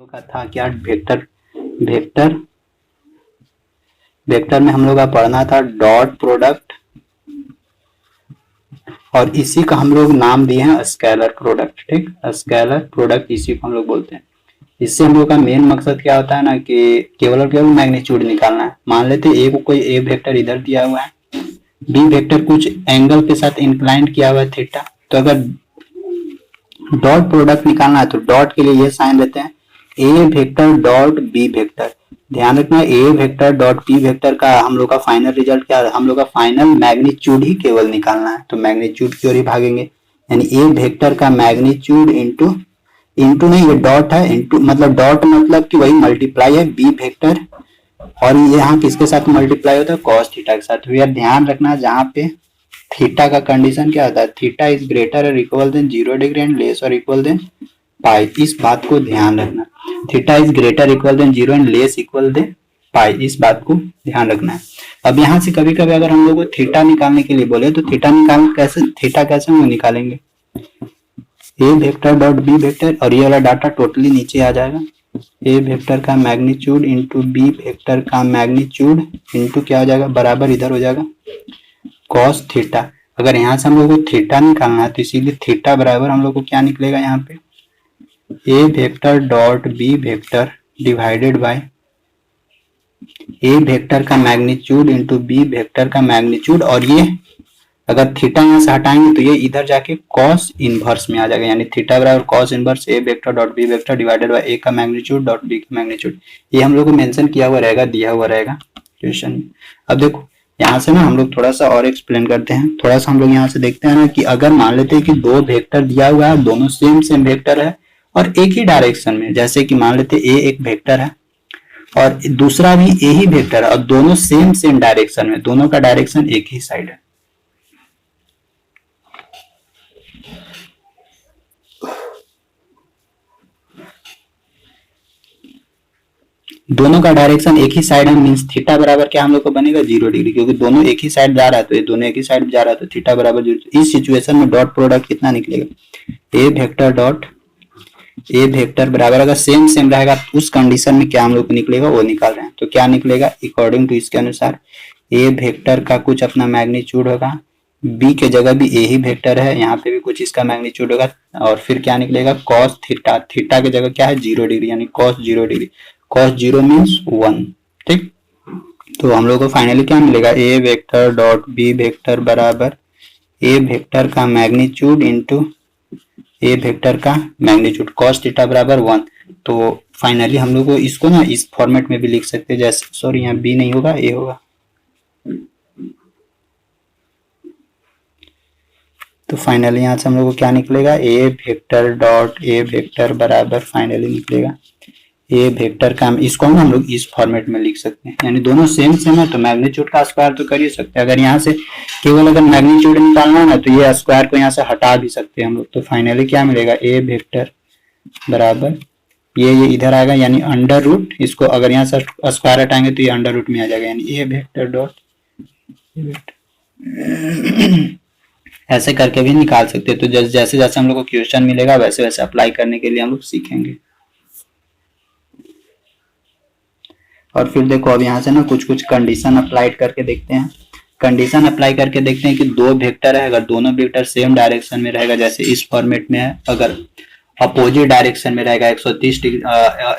का था क्या वेक्टर वेक्टर वेक्टर में हम लोग का पढ़ना था डॉट प्रोडक्ट और इसी का हम लोग नाम दिए हैं स्केलर प्रोडक्ट। ठीक, स्केलर प्रोडक्ट इसी को हम लोग बोलते हैं। इससे हम लोग का मेन मकसद क्या होता है ना कि केवल और केवल मैग्नीट्यूड निकालना है। मान लेते ए को कोई ए वेक्टर इधर दिया हुआ है, बी वेक्टर कुछ एंगल के साथ इंक्लाइंड किया हुआ है थीटा, तो अगर डॉट प्रोडक्ट निकालना है तो डॉट के लिए ये साइन लेते हैं a vector dot B vector. ध्यान रखना ए वेक्टर डॉट बी वेक्टर का हम लोग का फाइनल रिजल्ट क्या है, हम लोग का फाइनल मैग्नीट्यूड ही केवल निकालना है, तो मैग्नीट्यूड की ओर ही भागेंगे। यानी ए वेक्टर का मैग्नीट्यूड इंटू इंटू नहीं, ये डॉट है, इंटू मतलब डॉट मतलब कि वही मल्टीप्लाई है बी वेक्टर, और ये यहाँ किसके साथ मल्टीप्लाई होता है, कॉस थीटा के साथ। भैया ध्यान रखना जहाँ पे थीटा का कंडीशन क्या होता है, थीटा इज ग्रेटर और equal than 0 degree and less और इक्वल देन पाई। इस बात को ध्यान रखना, theta is greater equal than 0 and less equal than pi, इस बात को ध्यान रखना है। अब यहाँ से कभी कभी अगर हम लोग को थीटा निकालने के लिए बोले तो थीटा कैसे हम निकालेंगे, ए वेक्टर डॉट बी वेक्टर और ये वाला डाटा टोटली नीचे आ जाएगा, ए वेक्टर का मैग्नीट्यूड इंटू बी वेक्टर का मैग्नीट्यूड इंटू क्या हो जाएगा, बराबर इधर हो जाएगा कॉस थीटा। अगर यहाँ से हम लोग को थीटा निकालना है तो इसीलिए थीटा बराबर हम लोग को क्या निकलेगा, यहाँ पे a vector dot B vector divided by a vector का मैग्नीट्यूड इंटू बी वेक्टर का मैग्नीट्यूड, और ये अगर थीटा यहाँ से हटाएंगे तो ये इधर जाके कॉस इनवर्स में आ जाएगा, यानी थीटा बराबर cos inverse a vector dot B vector divided by a का मैग्नीट्यूड डॉट बी का मैग्नीट्यूड। ये हम लोग को मेंशन किया हुआ रहेगा, दिया हुआ रहेगा क्वेश्चन में। अब देखो यहाँ से ना हम लोग थोड़ा सा और एक्सप्लेन करते हैं, थोड़ा सा हम लोग यहाँ से देखते हैं ना कि अगर मान लेते हैं कि दो वेक्टर दिया हुआ है, दोनों सेम वेक्टर है और एक ही डायरेक्शन में, जैसे कि मान लेते ए एक वेक्टर है और दूसरा भी ए ही वेक्टर है और दोनों सेम डायरेक्शन में, दोनों का डायरेक्शन एक ही साइड है। दोनों का डायरेक्शन एक ही साइड है, मींस थीटा बराबर क्या हम लोग को बनेगा 0 डिग्री, क्योंकि दोनों एक ही साइड जा रहा है तो ये दोनों एक ही साइड जा रहा है तो थीटा बराबर 0। इस सिचुएशन में डॉट प्रोडक्ट कितना निकलेगा, ए वेक्टर डॉट ए वेक्टर बराबर अगर सेम रहेगा उस कंडीशन में क्या हम लोग को निकलेगा वो निकाल रहे हैं, तो क्या निकलेगा अकॉर्डिंग टू इसके अनुसार ए वेक्टर का कुछ अपना मैग्नीट्यूड होगा, बी के जगह भी ए ही वेक्टर है, यहाँ पे भी कुछ इसका मैग्नीट्यूड होगा, और फिर क्या निकलेगा कॉस थीटा, थीटा की जगह क्या है 0 डिग्री यानी कॉस 0 डिग्री, कॉस 0 मीन्स 1। ठीक, तो हम लोग को फाइनली क्या मिलेगा, ए वेक्टर डॉट बी वेक्टर बराबर ए वेक्टर का मैग्नीट्यूड इंटू ए वेक्टर का मैग्नीट्यूड कॉस थीटा बराबर 1। तो फाइनली हम लोग को इसको ना इस फॉर्मेट में भी लिख सकते हैं, जैसे सॉरी यहाँ बी नहीं होगा ए होगा, तो फाइनली यहाँ से हम लोग को क्या निकलेगा, ए वेक्टर डॉट ए वेक्टर बराबर फाइनली निकलेगा ए वेक्टर का, इसको हम लोग इस फॉर्मेट में लिख सकते हैं, यानी दोनों सेम है तो मैग्नीट्यूड का स्क्वायर तो कर ही सकते हैं। अगर यहाँ से केवल अगर मैग्नीट्यूड निकालना है ना तो ये स्क्वायर को यहाँ से हटा भी सकते हैं हम लोग, तो फाइनली क्या मिलेगा ए वेक्टर बराबर ये इधर आएगा यानी अंडर रूट, इसको अगर यहाँ से स्क्वायर हटाएंगे तो ये अंडर रूट में आ जाएगा, यानी ए वेक्टर डॉट ऐसे करके भी निकाल सकते हैं। तो जैसे जैसे हम लोग को क्वेश्चन मिलेगा वैसे वैसे अप्लाई करने के लिए हम लोग सीखेंगे। और फिर देखो अब यहाँ से ना कुछ कंडीशन अप्लाई करके देखते हैं, कंडीशन अप्लाई करके देखते हैं कि दो वेक्टर है, अगर दोनों वेक्टर सेम डायरेक्शन में रहेगा, जैसे इस फॉर्मेट में है, अगर अपोजिट डायरेक्शन में रहेगा 130 डिग्री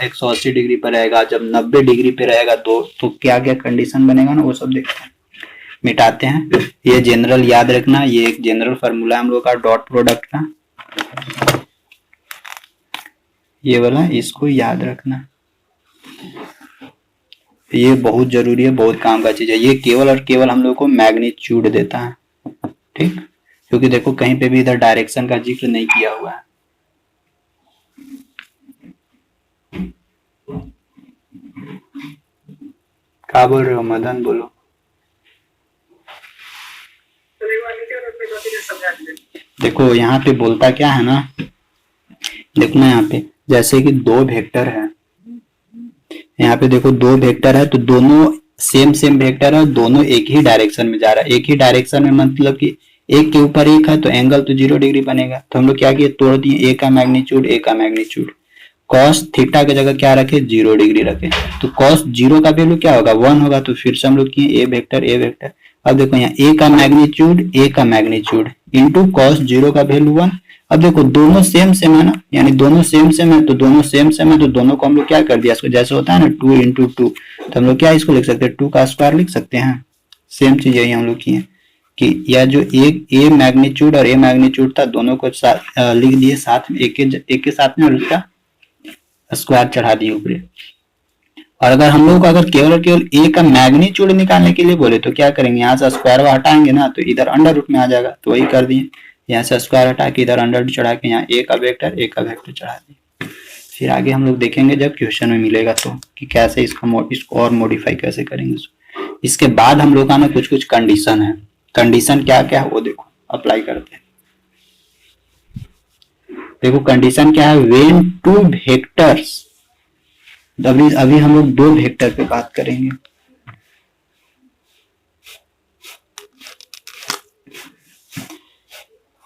180 डिग्री पर रहेगा, जब 90 डिग्री पे रहेगा तो क्या क्या कंडीशन बनेगा ना वो सब देखते हैं, मिटाते हैं। ये जनरल याद रखना, ये एक जनरल फॉर्मूला हम लोग का डॉट प्रोडक्ट का, ये वाला इसको याद रखना, ये बहुत जरूरी है, बहुत काम का चीज है। ये केवल और केवल हम लोग को मैग्नीट्यूड देता है, ठीक, क्योंकि देखो कहीं पे भी इधर डायरेक्शन का जिक्र नहीं किया हुआ है। क्या बोल रहे हो मदन, बोलो। देखो यहाँ पे बोलता क्या है ना, देखो ना यहाँ पे जैसे कि दो वेक्टर है, यहाँ पे देखो दो वेक्टर है तो दोनों सेम वेक्टर है, दोनों एक ही डायरेक्शन में जा रहा है। एक ही डायरेक्शन में मतलब कि एक के ऊपर एक है तो एंगल तो 0 डिग्री बनेगा, तो हम लोग क्या किए, तोड़ दिए ए का मैग्नीट्यूड कॉस थीटा की जगह क्या रखे, 0 डिग्री रखे। तो कॉस 0 का वैल्यू क्या होगा, 1 होगा। तो फिर से हम लोग किए ए वेक्टर। अब देखो यहाँ ए का मैग्नीट्यूड इंटू कॉस 0 का वैल्यू 1। अब देखो दोनों सेम है ना, यानी दोनों सेम है, तो दोनों को हम लोग क्या कर दिया, इसको जैसे होता है ना 2 इंटू 2, तो हम लोग क्या इसको लिख सकते हैं, 2 का स्क्वायर लिख सकते हैं। सेम चीज यही हम लोग किए कि यह जो एक ए मैग्नीट्यूड और ए मैग्नीट्यूड था, दोनों को लिख दिए साथ में, एक के साथ में, और उसका स्क्वायर चढ़ा दिए ऊपर। और अगर हम लोग अगर केवल ए का मैग्नीट्यूड निकालने के लिए बोले तो क्या करेंगे, यहाँ से स्क्वायर हटाएंगे ना, तो इधर अंडर रूट में आ जाएगा, तो वही कर दिए। यहाँ से स्क्वायर हटा के इधर अंडर रूट चढ़ा के यहाँ ए का वेक्टर चढ़ा दिए। फिर आगे हम लोग देखेंगे जब क्वेश्चन में मिलेगा तो कि कैसे इसको और मॉडिफाई कैसे करेंगे। इसके बाद हम लोग का ना कुछ कंडीशन है। कंडीशन क्या क्या है वो देखो, अप्लाई करते हैं। देखो कंडीशन क्या है, व्हेन टू वेक्टर्स, अभी हम लोग 2 वेक्टर पे बात करेंगे।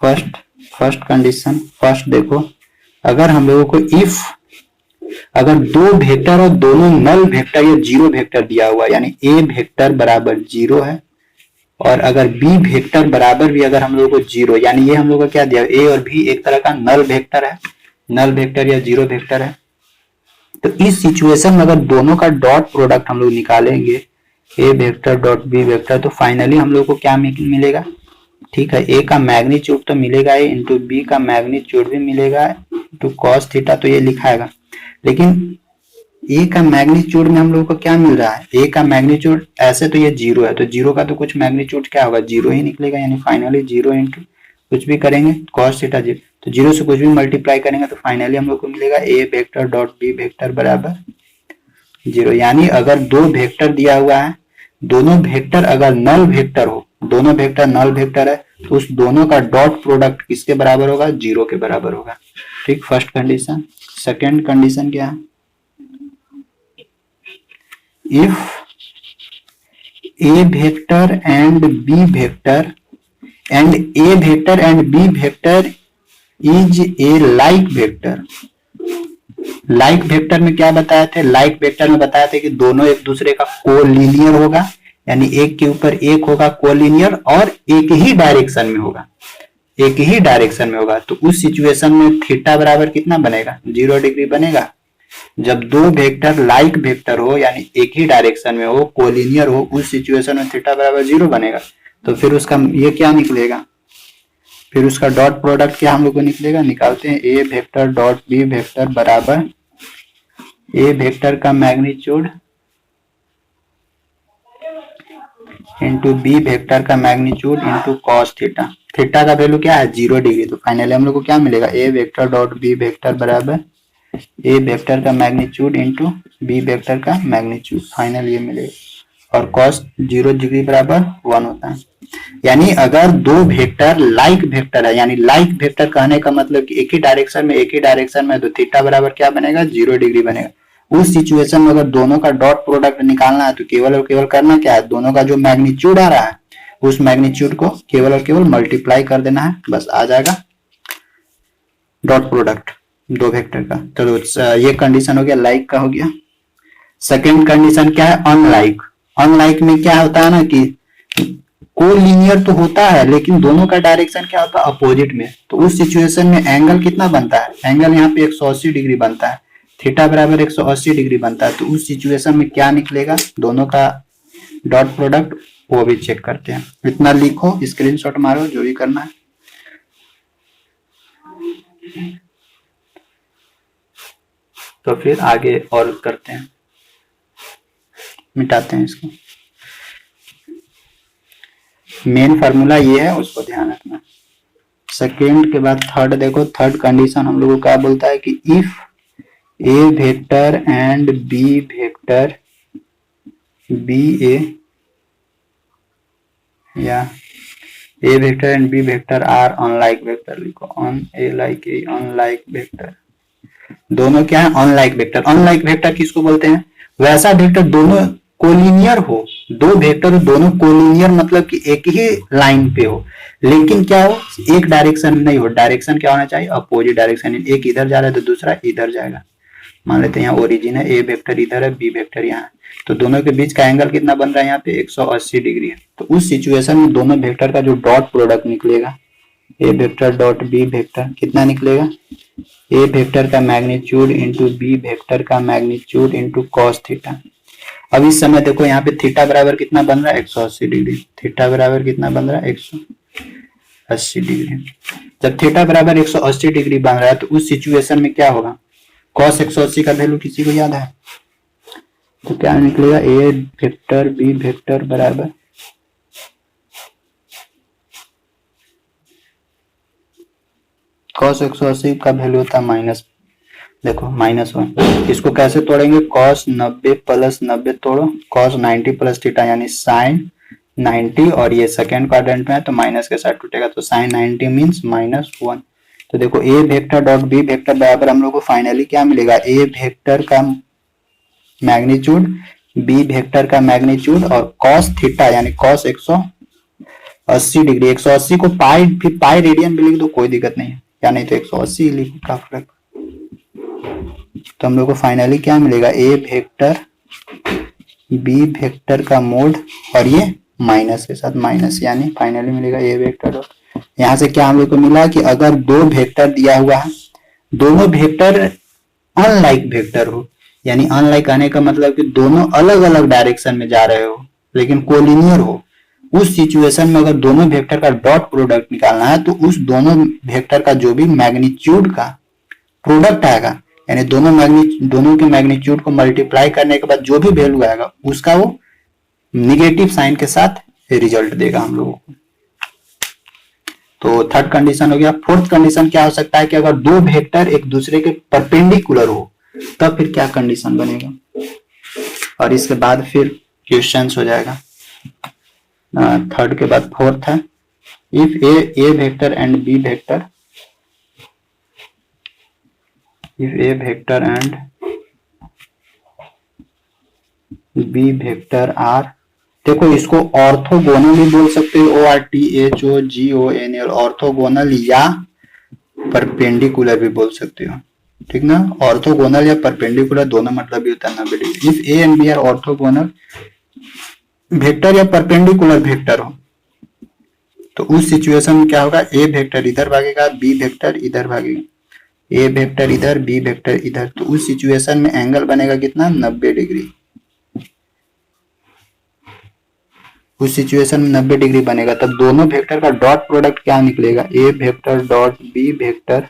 फर्स्ट कंडीशन, फर्स्ट देखो, अगर हम लोगों को अगर 2 वेक्टर और दोनों नल वेक्टर या 0 वेक्टर दिया हुआ, यानी ए वेक्टर बराबर 0 है और अगर बी वेक्टर बराबर भी अगर हम लोगों को 0, यानी ये हम लोग को क्या दिया, ए और बी एक तरह का नल वेक्टर है, नल वेक्टर या 0 वेक्टर है। तो इस सिचुएशन में अगर दोनों का डॉट प्रोडक्ट हम लोग निकालेंगे, ए वेक्टर डॉट बी वेक्टर, तो फाइनली हम लोग को क्या मिलेगा, ठीक है, ए का मैग्नीट्यूड तो मिलेगा इंटू बी का मैग्नीट्यूड भी मिलेगा इंटू कॉस थीटा, तो ये लिखाएगा। लेकिन ए का मैग्नीट्यूड में हम लोग को क्या मिल रहा है, ए का मैग्नीट्यूड ऐसे तो ये 0 है, तो 0 का तो कुछ मैग्नीट्यूड क्या होगा, 0 ही निकलेगा, यानी फाइनली 0 इंटू कुछ भी करेंगे कॉस थीटा 0, तो 0 से कुछ भी मल्टीप्लाई करेंगे तो फाइनली हम लोग को मिलेगा ए वेक्टर डॉट बी वेक्टर बराबर 0। यानी अगर 2 वेक्टर दिया हुआ है, दोनों वेक्टर अगर नल वेक्टर हो, दोनों वेक्टर नल वेक्टर है, तो उस दोनों का डॉट प्रोडक्ट किसके बराबर होगा, 0 के बराबर होगा। ठीक, फर्स्ट कंडीशन। सेकेंड कंडीशन क्या है, if a vector and b vector b vector is a like vector। Like vector में क्या बताया थे, लाइक वेक्टर में बताया थे कि दोनों एक दूसरे का कोलिनियर होगा, यानी एक के ऊपर एक होगा कोलिनियर और एक ही डायरेक्शन में होगा, तो उस सिचुएशन में थीटा बराबर कितना बनेगा, 0 डिग्री बनेगा। जब 2 वेक्टर लाइक वेक्टर हो, यानी एक ही डायरेक्शन में हो, कोलिनियर हो, उस सिचुएशन में थीटा बराबर 0 बनेगा। तो फिर उसका ये क्या निकलेगा, फिर उसका डॉट प्रोडक्ट क्या हम लोग को निकलेगा, निकालते हैं, a vector dot B vector बराबर ए वेक्टर का मैग्नीट्यूड इंटू बी वेक्टर का magnitude into cos theta. Theta का वैल्यू क्या है, 0 डिग्री, तो फाइनली हम लोग को क्या मिलेगा, ए वेक्टर डॉट बी वेक्टर बराबर ए वेक्टर का मैग्नीट्यूड इंटू बी वेक्टर का मैग्नीट्यूड, फाइनल ये मिलेगा। और कॉस 0 डिग्री बराबर 1 होता है। यानी अगर 2 वेक्टर लाइक वेक्टर है, यानी लाइक वेक्टर कहने का मतलब कि एक ही डायरेक्शन में, तो थीटा बराबर क्या बनेगा, 0 डिग्री बनेगा। उस सिचुएशन में अगर दोनों का डॉट प्रोडक्ट निकालना है तो केवल और केवल करना क्या है, दोनों का जो मैग्नीट्यूड आ रहा है उस मैग्नीट्यूड को केवल और केवल मल्टीप्लाई कर देना है, बस आ जाएगा डॉट प्रोडक्ट 2 वेक्टर का। तो ये कंडीशन हो गया लाइक का हो गया। सेकेंड कंडीशन क्या है, अनलाइक। अनलाइक में क्या होता है ना कि कोलिनियर तो होता है लेकिन दोनों का डायरेक्शन क्या होता है, अपोजिट में। तो उस सिचुएशन में एंगल कितना बनता है, एंगल यहाँ पे 180 डिग्री बनता है, थीटा बराबर 180 डिग्री बनता है। तो उस सिचुएशन में क्या निकलेगा, दोनों का डॉट प्रोडक्ट, वो भी चेक करते हैं। इतना लिखो, स्क्रीनशॉट मारो, जो भी करना है। तो फिर आगे और करते हैं, मिटाते हैं इसको। मेन फार्मूला ये है, उसको ध्यान रखना। सेकेंड के बाद थर्ड देखो, थर्ड कंडीशन हम लोगों को क्या बोलता है कि if A vector and B vector b a, या a vector and B vector are unlike vector, लिखो on a like a unlike vector. दोनों क्या है, अनलाइक वेक्टर। अनलाइक वेक्टर किसको बोलते हैं, वैसा वेक्टर दोनों कोलिनियर हो, 2 वेक्टर दोनों कोलिनियर मतलब कि एक ही लाइन पे हो, लेकिन क्या हो, एक डायरेक्शन नहीं हो। डायरेक्शन क्या होना चाहिए, अपोजिट डायरेक्शन। एक इधर जा रहा है तो दूसरा इधर जाएगा। मान लेते हैं यहाँ ओरिजिन है, ए वेक्टर इधर है, बी वेक्टर यहाँ है, तो दोनों के बीच का एंगल कितना बन रहा है यहाँ पे 180 डिग्री है। तो उस सिचुएशन में दोनों वेक्टर का जो डॉट प्रोडक्ट निकलेगा, ए वेक्टर डॉट बी वेक्टर, कितना निकलेगा, ए वेक्टर का मैग्नीट्यूड इंटू बी वेक्टर का मैग्नीट्यूड इंटू कॉस थीटा। अब इस समय देखो यहाँ पे थीटा बराबर कितना बन रहा है 180 डिग्री, थीटा बराबर कितना बन रहा है 180 डिग्री। जब थीटा बराबर 180 डिग्री बन रहा है तो उस सिचुएशन में क्या होगा, कॉस 180 का वैल्यू किसी को याद है, तो क्या निकलेगा, ए वेक्टर बी वेक्टर बराबर कॉस 180 का वैल्यू होता है माइनस, देखो -1। इसको कैसे तोड़ेंगे, कॉस 90 प्लस 90 तोड़ो, कॉस 90 प्लस थीटा यानी साइन 90, और ये सेकेंड क्वाड्रेंट में है तो माइनस के साथ टूटेगा, तो साइन 90 मीन्स -1। तो देखो a vector dot B vector बराबर हम लोग को फाइनली क्या मिलेगा, ए वेक्टर का मैग्नीट्यूड बी वेक्टर का मैग्नीट्यूड और कॉस थीटा यानी कॉस 180 डिग्री, 180 को पाई फिर पाई रेडियन भी लिख दो कोई दिक्कत नहीं है, या नहीं तो 180 लिख का फर्क। तो हम लोग को फाइनली क्या मिलेगा, ए वेक्टर बी वेक्टर का मोड और ये माइनस के साथ माइनस, यानी फाइनली मिलेगा ए वेक्टर। यहाँ से क्या हम लोग को मिला कि अगर दो वेक्टर दिया हुआ है, दोनों वेक्टर अनलाइक वेक्टर हो, यानी अनलाइक आने का मतलब कि दोनों अलग अलग डायरेक्शन में जा रहे हो लेकिन कोलिनियर हो, उस सिचुएशन में अगर दोनों वेक्टर का डॉट प्रोडक्ट निकालना है तो उस दोनों वेक्टर का जो भी मैग्नीट्यूड का प्रोडक्ट आएगा, यानी दोनों के मैग्नीट्यूड को मल्टीप्लाई करने के बाद जो भी वैल्यू आएगा उसका वो निगेटिव साइन के साथ रिजल्ट देगा हम लोगों को। तो थर्ड कंडीशन हो गया। फोर्थ कंडीशन क्या हो सकता है कि अगर दो वेक्टर एक दूसरे के परपेंडिकुलर हो तब फिर क्या कंडीशन बनेगा, और इसके बाद फिर क्वेश्चंस हो जाएगा। थर्ड के बाद फोर्थ है, if A vector and B vector, if A vector and B vector are, देखो इसको ऑर्थोगोनल भी बोल सकते हो, ORTHOGONAL, ऑर्थोगोनल या परपेंडिकुलर भी बोल सकते हो, ठीक ना। ऑर्थोगोनल या परपेंडिकुलर दोनों मतलब भी होता है 90 degree. If A and B are orthogonal vector या परपेंडिकुलर वेक्टर हो तो उस सिचुएशन में क्या होगा, ए वेक्टर इधर भागेगा, बी वेक्टर इधर भागेगा, ए वेक्टर इधर, बी वेक्टर इधर, तो उस सिचुएशन में एंगल बनेगा कितना, 90 डिग्री। उस सिचुएशन में 90 डिग्री बनेगा, तब दोनों वेक्टर का डॉट प्रोडक्ट क्या निकलेगा, ए वेक्टर डॉट बी वेक्टर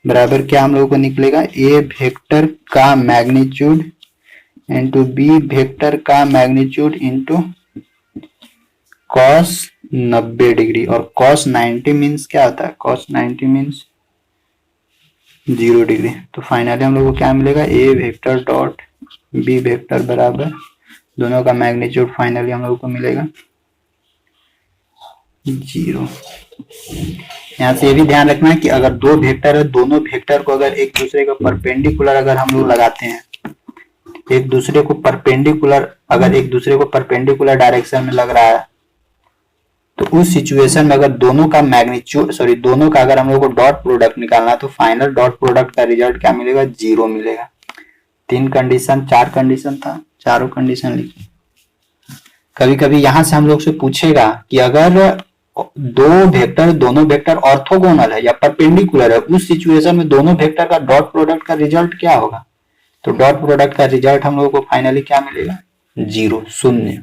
बराबर क्या हम लोगों को निकलेगा, ए वेक्टर का मैग्नीट्यूड इंटू बी वेक्टर का मैग्नीट्यूड इंटू कॉस 90 डिग्री, और कॉस 90 मीन्स क्या होता है, कॉस 90 मीन्स 0 डिग्री। तो फाइनली हम लोग को क्या मिलेगा, ए वेक्टर डॉट बी वेक्टर बराबर दोनों का मैग्नीट्यूड फाइनली हम लोग को मिलेगा 0। यहाँ से ये भी ध्यान रखना है कि अगर दो वेक्टर है, दोनों वेक्टर को अगर एक दूसरे को परपेंडिकुलर अगर हम लोग लगाते हैं, एक दूसरे को परपेंडिकुलर, अगर एक दूसरे को परपेंडिकुलर डायरेक्शन में लग रहा है तो उस सिचुएशन में अगर दोनों का मैग्नीट्यूड दोनों का अगर हम लोग को डॉट प्रोडक्ट निकालना है तो फाइनल डॉट प्रोडक्ट का रिजल्ट क्या मिलेगा, 0 मिलेगा। 4 कंडीशन था, चारों कंडीशन लिखी। कभी कभी यहां से हम लोग से पूछेगा कि अगर दोनों वेक्टर ऑर्थोगोनल है या परपेंडिकुलर है, उस सिचुएशन में दोनों वेक्टर का डॉट प्रोडक्ट का रिजल्ट क्या होगा, तो डॉट प्रोडक्ट का रिजल्ट हम लोगों को फाइनली क्या मिलेगा, 0 शून्य।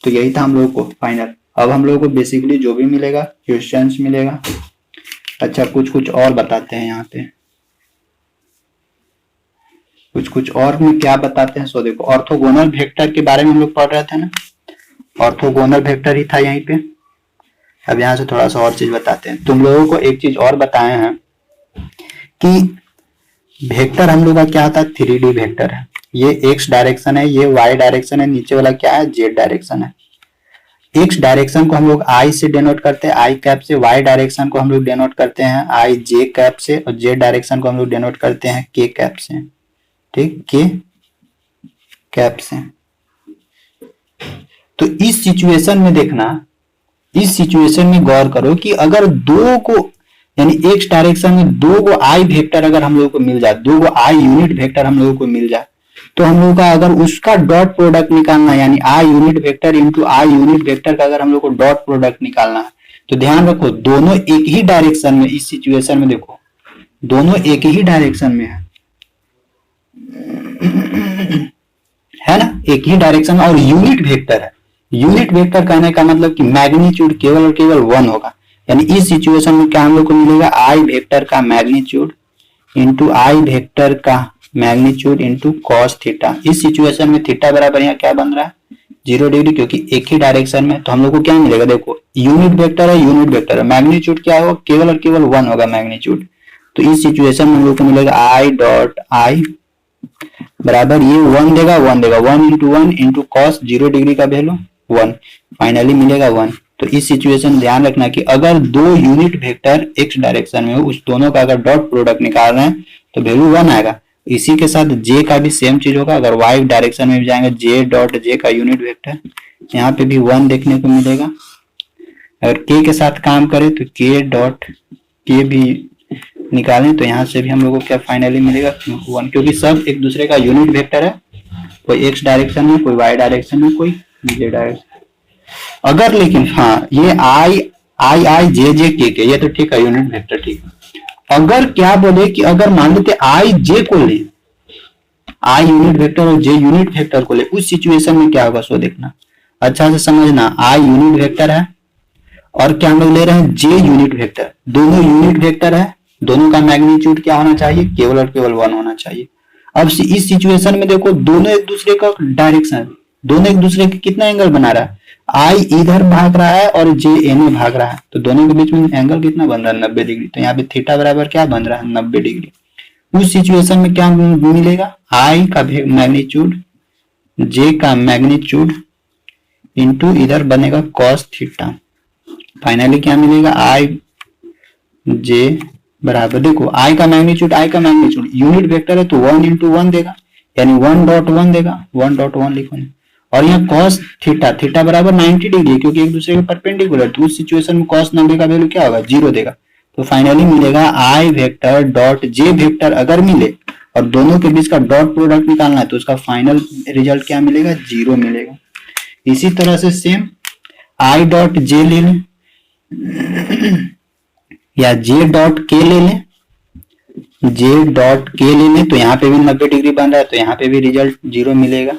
तो यही था हम लोगों को फाइनल। अब हम लोगों को बेसिकली जो भी मिलेगा क्वेश्चंस मिलेगा। अच्छा कुछ और बताते हैं यहाँ पे, कुछ और में क्या बताते हैं। सो देखो ऑर्थोगोनल वेक्टर के बारे में हम लोग पढ़ रहे थे ना, ऑर्थोगोनल वेक्टर ही था यहीं पे। अब यहाँ से थोड़ा सा और चीज बताते हैं। तुम लोगों को एक चीज और बताए हैं कि वेक्टर हम लोग का क्या होता है, 3D वेक्टर है। ये x डायरेक्शन है, ये y डायरेक्शन है, नीचे वाला क्या है, z डायरेक्शन है। x डायरेक्शन को हम लोग i से डिनोट करते हैं, i कैप से। y डायरेक्शन को हम लोग डिनोट करते हैं i j कैप से, और z डायरेक्शन को हम लोग डिनोट करते हैं k कैप से, ठीक, k कैप से। तो इस सिचुएशन में देखना, इस सिचुएशन में गौर करो कि अगर दो को यानी एक्स डायरेक्शन में दो गो आई वेक्टर अगर हम लोगों को मिल जाए, दो गो आई यूनिट वेक्टर हम लोगों को मिल जाए, तो हम लोग का अगर उसका डॉट प्रोडक्ट निकालना है, यानी I unit vector into I unit vector का अगर हम लोग को डॉट प्रोडक्ट निकालना है, तो ध्यान रखो दोनों एक ही डायरेक्शन में, इस सिचुएशन में देखो दोनों एक ही डायरेक्शन में है ना, एक ही डायरेक्शन और यूनिट वेक्टर है। यूनिट वेक्टर कहने का मतलब कि मैग्नीट्यूड केवल और केवल 1 होगा, यानी इस सिचुएशन में क्या हम लोग को मिलेगा, आई वेक्टर का मैग्नीट्यूड इंटू आई वेक्टर का मैग्नीट्यूड इंटू कॉस थीटा। इस सिचुएशन में थीटा बराबर यहाँ क्या बन रहा है 0 डिग्री, क्योंकि एक ही डायरेक्शन में। तो हम लोग को क्या मिलेगा, देखो यूनिट वेक्टर है, यूनिट वेक्टर है, मैग्नीट्यूड क्या होगा, केवल और केवल 1 होगा मैग्नीट्यूड। तो इस सिचुएशन में हम लोग को मिलेगा आई डॉट आई बराबर ये 1 देगा 1 इंटू 1 इंटू कॉस 0 डिग्री का वैल्यू 1, फाइनली मिलेगा 1। तो इस सिचुएशन ध्यान रखना कि अगर दो यूनिट वेक्टर एक्स डायरेक्शन में हो, उस दोनों का अगर डॉट प्रोडक्ट निकाल रहे हैं तो वैल्यू 1 आएगा। इसी के साथ जे का भी सेम चीज होगा, अगर वाई डायरेक्शन में भी जाएंगे जे डॉट जे का यूनिट वेक्टर यहाँ पे भी 1 देखने को मिलेगा। अगर के के साथ काम करें तो के डॉट के भी निकालें तो यहाँ से भी हम लोगों को क्या फाइनली मिलेगा 1, क्योंकि सब एक दूसरे का यूनिट वेक्टर है, कोई एक्स डायरेक्शन में, कोई वाई डायरेक्शन में, कोई जे डायरेक्शन। अगर लेकिन हाँ ये आई जे के ये तो ठीक है यूनिट वेक्टर ठीक है। अगर क्या बोले कि अगर मान लेते आई जे को ले, आई यूनिट वेक्टर और जे यूनिट वेक्टर को ले, उस सिचुएशन में क्या होगा सो देखना, अच्छा से समझना। आई यूनिट वेक्टर है और क्या हम लोग ले रहे हैं जे यूनिट वेक्टर, दोनों यूनिट वेक्टर है, दोनों का मैग्नीट्यूड क्या होना चाहिए, केवल और केवल 1 होना चाहिए। अब इस सिचुएशन में देखो दोनों एक दूसरे का डायरेक्शन, दोनों एक दूसरे के कितना एंगल बना रहा है, आई इधर भाग रहा है और जे एने भाग रहा है, तो दोनों के बीच में एंगल कितना बन रहा है 90 डिग्री। तो यहाँ पे थीटा बराबर क्या बन रहा है 90 डिग्री। उस सिचुएशन में क्या मिलेगा, आई का मैग्नीट्यूड जे का मैग्नीट्यूड इंटू इधर बनेगा कॉस थीटा, फाइनली क्या मिलेगा आई जे बराबर, देखो आई का मैग्नीट्यूड यूनिट वेक्टर है तो 1 इंटू 1 देगा, यानी 1.1 देगा, 1.1 लिखो। और यहाँ cos थीटा बराबर 90 डिग्री, क्योंकि एक दूसरे के परपेंडिकुलर, तो उस सिचुएशन में cos 90 का वैल्यू क्या होगा 0 देगा। तो फाइनली मिलेगा आई वेक्टर डॉट जे वेक्टर अगर मिले और दोनों के बीच का डॉट प्रोडक्ट निकालना है तो उसका फाइनल रिजल्ट क्या मिलेगा 0 मिलेगा। इसी तरह से सेम आई डॉट जे ले लें या जे डॉट के ले लें, जे डॉट के ले लें तो यहाँ पे भी 90 डिग्री बन रहा है, तो यहाँ पे भी रिजल्ट 0 मिलेगा।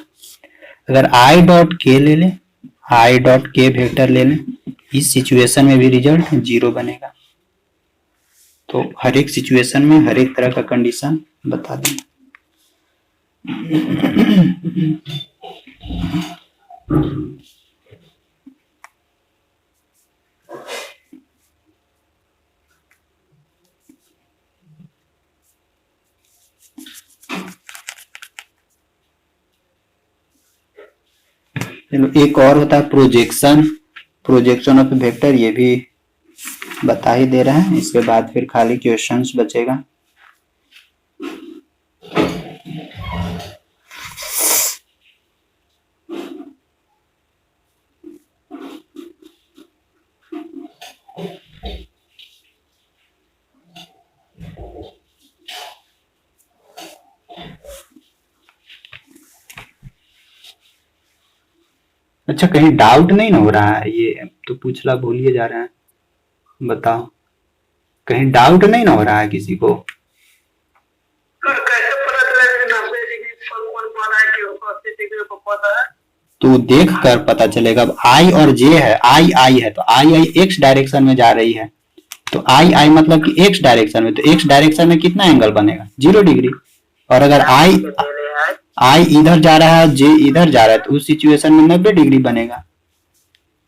अगर आई डॉट के ले लें, आई डॉट के वेक्टर ले लें, इस सिचुएशन में भी रिजल्ट 0 बनेगा। तो हर एक सिचुएशन में हर एक तरह का कंडीशन बता दें। चलो एक और होता है प्रोजेक्शन ऑफ वेक्टर, ये भी बता ही दे रहे हैं, इसके बाद फिर खाली क्वेश्चंस बचेगा। अच्छा कहीं डाउट नहीं ना हो रहा है, ये तो पूछला भूलिए जा रहा है, बताओ कहीं डाउट नहीं ना हो रहा है किसी को? कैसे पता चला कि 90 डिग्री पर कौन बना है कि 80 डिग्री पर पता है? तो देख कर पता चलेगा। अब आई और जे है, आई है तो आई एक्स डायरेक्शन में जा रही है, तो आई मतलब कि एक्स डायरेक्शन में, तो एक्स डायरेक्शन में कितना एंगल बनेगा 0 डिग्री। और अगर आई इधर जा रहा है जे इधर जा रहा है तो उस सिचुएशन में 90 डिग्री बनेगा।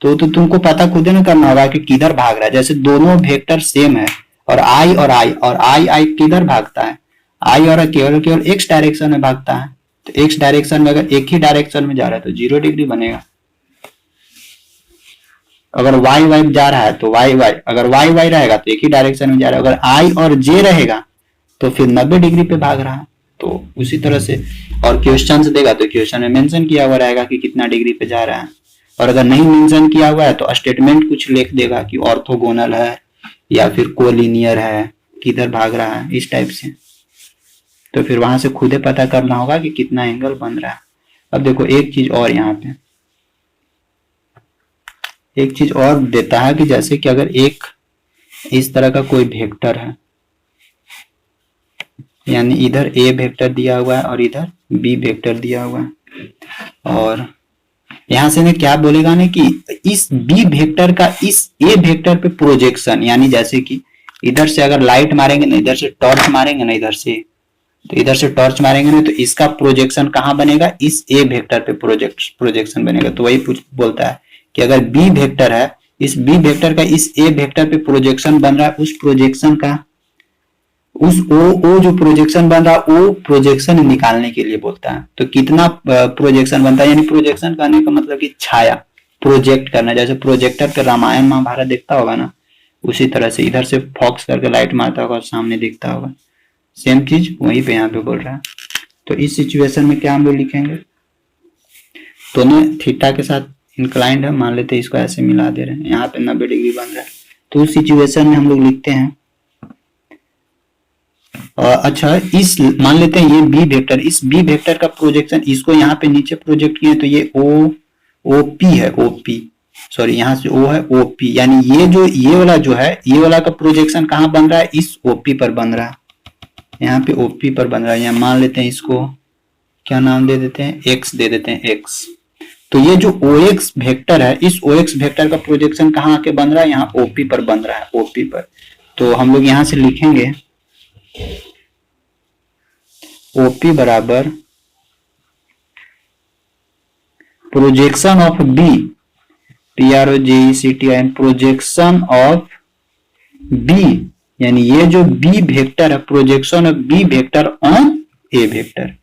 तो तुमको पता खुद न करना होगा कि किधर भाग रहा है। जैसे दोनों वेक्टर सेम है और आई किधर भागता है, आई और केवल एक्स डायरेक्शन में भागता है, तो एक्स डायरेक्शन में अगर एक ही डायरेक्शन में जा रहा है तो 0 डिग्री बनेगा। अगर वाई जा रहा है तो वाई अगर वाई रहेगा तो एक ही डायरेक्शन में जा रहा है, अगर आई और जे रहेगा तो फिर 90 डिग्री पे भाग रहा है। तो उसी तरह से और क्वेश्चन से देगा तो क्वेश्चन में मेंशन किया हुआ रहेगा कि कितना डिग्री पे जा रहा है, और अगर नहीं मेंशन किया हुआ है तो स्टेटमेंट कुछ लिख देगा कि ऑर्थोगोनल है या फिर कोलिनियर है, किधर भाग रहा है, इस टाइप से। तो फिर वहां से खुदे पता करना होगा कि कितना एंगल बन रहा है। अब देखो एक चीज और यहाँ पे, एक चीज और देता है कि जैसे कि अगर एक इस तरह का कोई वेक्टर है, यानी इधर ए वेक्टर दिया हुआ है और इधर बी वेक्टर दिया हुआ है, और यहां से ना क्या बोलेगा ना कि इस बी वेक्टर का इस ए वेक्टर पे प्रोजेक्शन, यानी जैसे कि इधर से अगर लाइट मारेंगे ना, इधर से टॉर्च मारेंगे ना, इधर से तो इधर से टॉर्च मारेंगे ना, तो इसका प्रोजेक्शन कहाँ बनेगा, इस ए वेक्टर पे प्रोजेक्शन बनेगा। तो वही बोलता है कि अगर बी वेक्टर है, इस बी वेक्टर का इस ए वेक्टर पे प्रोजेक्शन बन रहा है, उस प्रोजेक्शन का उस ओ जो प्रोजेक्शन बन रहा है, वो प्रोजेक्शन निकालने के लिए बोलता है। तो कितना प्रोजेक्शन बनता है, यानी प्रोजेक्शन करने का मतलब कि छाया प्रोजेक्ट करना, जैसे प्रोजेक्टर पे रामायण महाभारत देखता होगा ना, उसी तरह से इधर से फॉक्स करके लाइट मारता होगा और सामने दिखता होगा, सेम चीज वहीं पे यहाँ पे बोल रहा है। तो इस सिचुएशन में क्या हम लोग लिखेंगे, दोनों थीटा के साथ इंक्लाइंड है, मान लेते हैं इसको ऐसे मिला दे रहे हैं, यहाँ पे 90 डिग्री बन रहा है। तो उस सिचुएशन में हम लोग लिखते हैं अच्छा, इस मान लेते हैं ये बी वेक्टर, इस बी वेक्टर का प्रोजेक्शन इसको यहाँ पे नीचे प्रोजेक्ट किए, तो ये ओ पी है, ओ पी सॉरी यहाँ से ओ है, ओ पी, यानी ये जो ये वाला जो है, ये वाला का प्रोजेक्शन कहाँ बन रहा है, इस ओपी पर बन रहा है, यहाँ पे ओपी पर बन रहा है। यहाँ मान लेते हैं इसको क्या नाम दे देते हैं, एक्स दे देते हैं, एक्स। तो ये जो ओ एक्स वेक्टर है, इस ओ एक्स वेक्टर का प्रोजेक्शन कहाँ आके बन रहा है, यहाँ ओपी पर बन रहा है, ओपी पर। तो हम लोग यहाँ से लिखेंगे ओपी बराबर projection of B, PROJECTION, projection of B, यानी ये जो बी वेक्टर है, projection of B vector on A vector,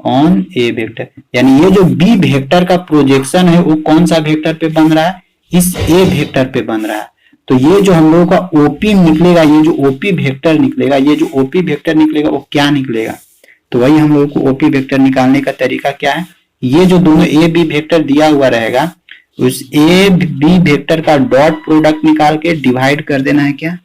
on A vector, यानी ये जो बी वेक्टर का प्रोजेक्शन है वो कौन सा वेक्टर पे बन रहा है, इस ए वेक्टर पे बन रहा है। तो ये जो हम लोगों का ओपी निकलेगा, ये जो ओपी वेक्टर निकलेगा, ये जो ओपी वेक्टर निकलेगा वो क्या निकलेगा, तो वही हम लोगों को ओपी वेक्टर निकालने का तरीका क्या है, ये जो दोनों ए बी वेक्टर दिया हुआ रहेगा, उस ए बी वेक्टर का डॉट प्रोडक्ट निकाल के डिवाइड कर देना है क्या,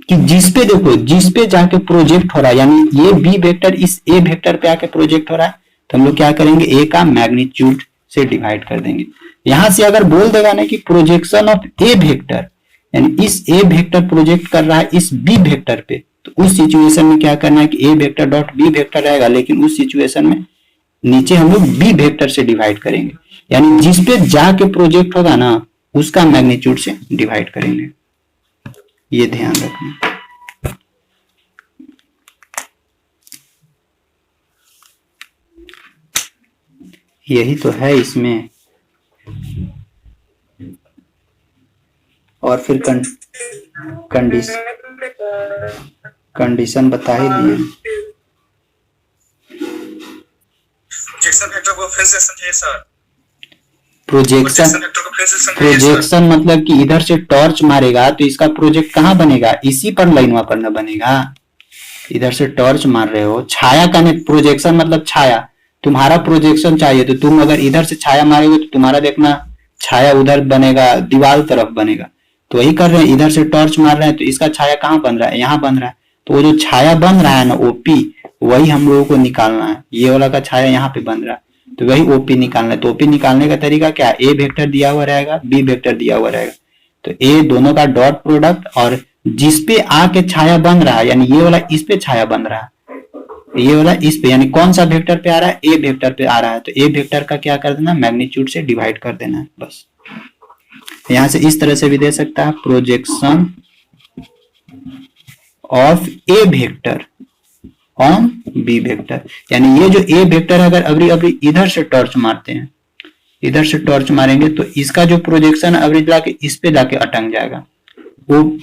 कि जिसपे देखो जिसपे जाके प्रोजेक्ट हो रहा है, यानी ये बी वेक्टर इस ए वेक्टर पे आके प्रोजेक्ट हो रहा है, तो हम लोग क्या करेंगे, ए का मैग्नीट्यूड से डिवाइड कर देंगे। यहां से अगर बोल देगा ना कि प्रोजेक्शन ऑफ ए वेक्टर, यानी इस ए वेक्टर प्रोजेक्ट कर रहा है इस बी वेक्टर पे, तो उस सिचुएशन में क्या करना है कि a vector dot B vector रहेगा, लेकिन उस सिचुएशन में नीचे हम लोग बी वेक्टर से डिवाइड करेंगे, यानी जिसपे जाके प्रोजेक्ट होगा ना उसका मैग्नीट्यूड से डिवाइड करेंगे, ये ध्यान रखना। यही तो है इसमें, और फिर कंडीशन बता ही दिए। प्रोजेक्शन मतलब कि इधर से टॉर्च मारेगा तो इसका प्रोजेक्ट कहाँ बनेगा, इसी पर लाइन पर न बनेगा, इधर से टॉर्च मार रहे हो, छाया का नहीं, प्रोजेक्शन मतलब छाया, तुम्हारा प्रोजेक्शन चाहिए तो तुम अगर इधर से छाया मारोगे तो तुम्हारा देखना छाया उधर बनेगा, दीवार तरफ बनेगा, तो वही कर रहे हैं, इधर से टॉर्च मार रहे हैं तो इसका छाया कहाँ बन रहा है, यहाँ बन रहा है, तो वो जो छाया बन रहा है ना ओपी, वही हम लोगों को निकालना है, ये वाला का छाया यहाँ पे बन रहा है, तो वही ओपी निकालना है। तो ओपी निकालने का तरीका क्या है, ए वेक्टर दिया हुआ रहेगा, बी वेक्टर दिया हुआ रहेगा, तो ए दोनों का डॉट प्रोडक्ट, और जिसपे आके छाया बन रहा है, यानी ये वाला इस पे छाया बन रहा है, ये वाला इस पे, यानी कौन सा वेक्टर पे आ रहा है, ए वेक्टर पे आ रहा है, तो ए वेक्टर का क्या कर देना, मैग्नीट्यूड से डिवाइड कर देना है बस। यहां से इस तरह से भी दे सकता है, projection of A vector on B vector, यानी ये जो ए वेक्टर अगर अभी इधर से टॉर्च मारते हैं, इधर से टॉर्च मारेंगे तो इसका जो प्रोजेक्शन अभी जाके इस पे जाके अटक जाएगा, वो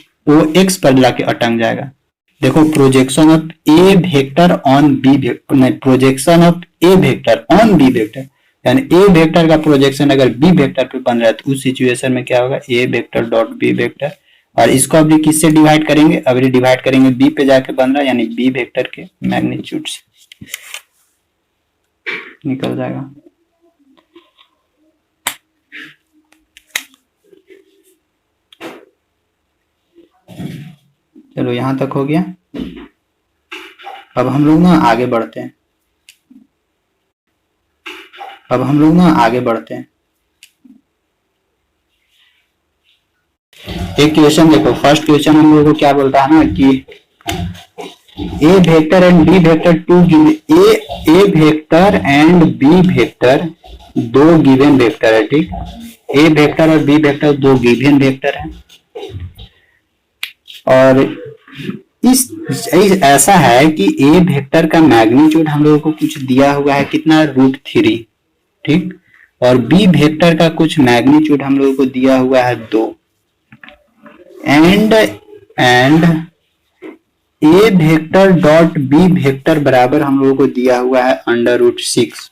एक्स पर जाके अटक जाएगा। देखो projection of A vector on B vector, नहीं, projection of A vector on B vector, यानी ए वेक्टर का प्रोजेक्शन अगर बी वेक्टर पे बन रहा है तो उस सिचुएशन में क्या होगा, ए वेक्टर डॉट बी वेक्टर, और इसको अभी किससे डिवाइड करेंगे, अभी डिवाइड करेंगे बी पे जाके बन रहा है, यानी बी वेक्टर के मैग्नीट्यूड से निकल जाएगा। चलो यहां तक हो गया। अब हम लोग ना आगे बढ़ते हैं। एक क्वेश्चन देखो, फर्स्ट क्वेश्चन हम लोग को क्या बोलता है ना कि a vector and B vector A vector and B vector दो गिवन वेक्टर है, ठीक। ए वेक्टर और बी वेक्टर दो गिवन वेक्टर है, और इस ऐसा है कि ए वेक्टर का मैग्नीट्यूड हम लोगों को कुछ दिया हुआ है, कितना, √3, ठीक। और बी वेक्टर का कुछ मैग्नीट्यूड हम लोगों को दिया हुआ है 2, and A vector dot B vector बराबर हम लोगों को दिया हुआ है √6।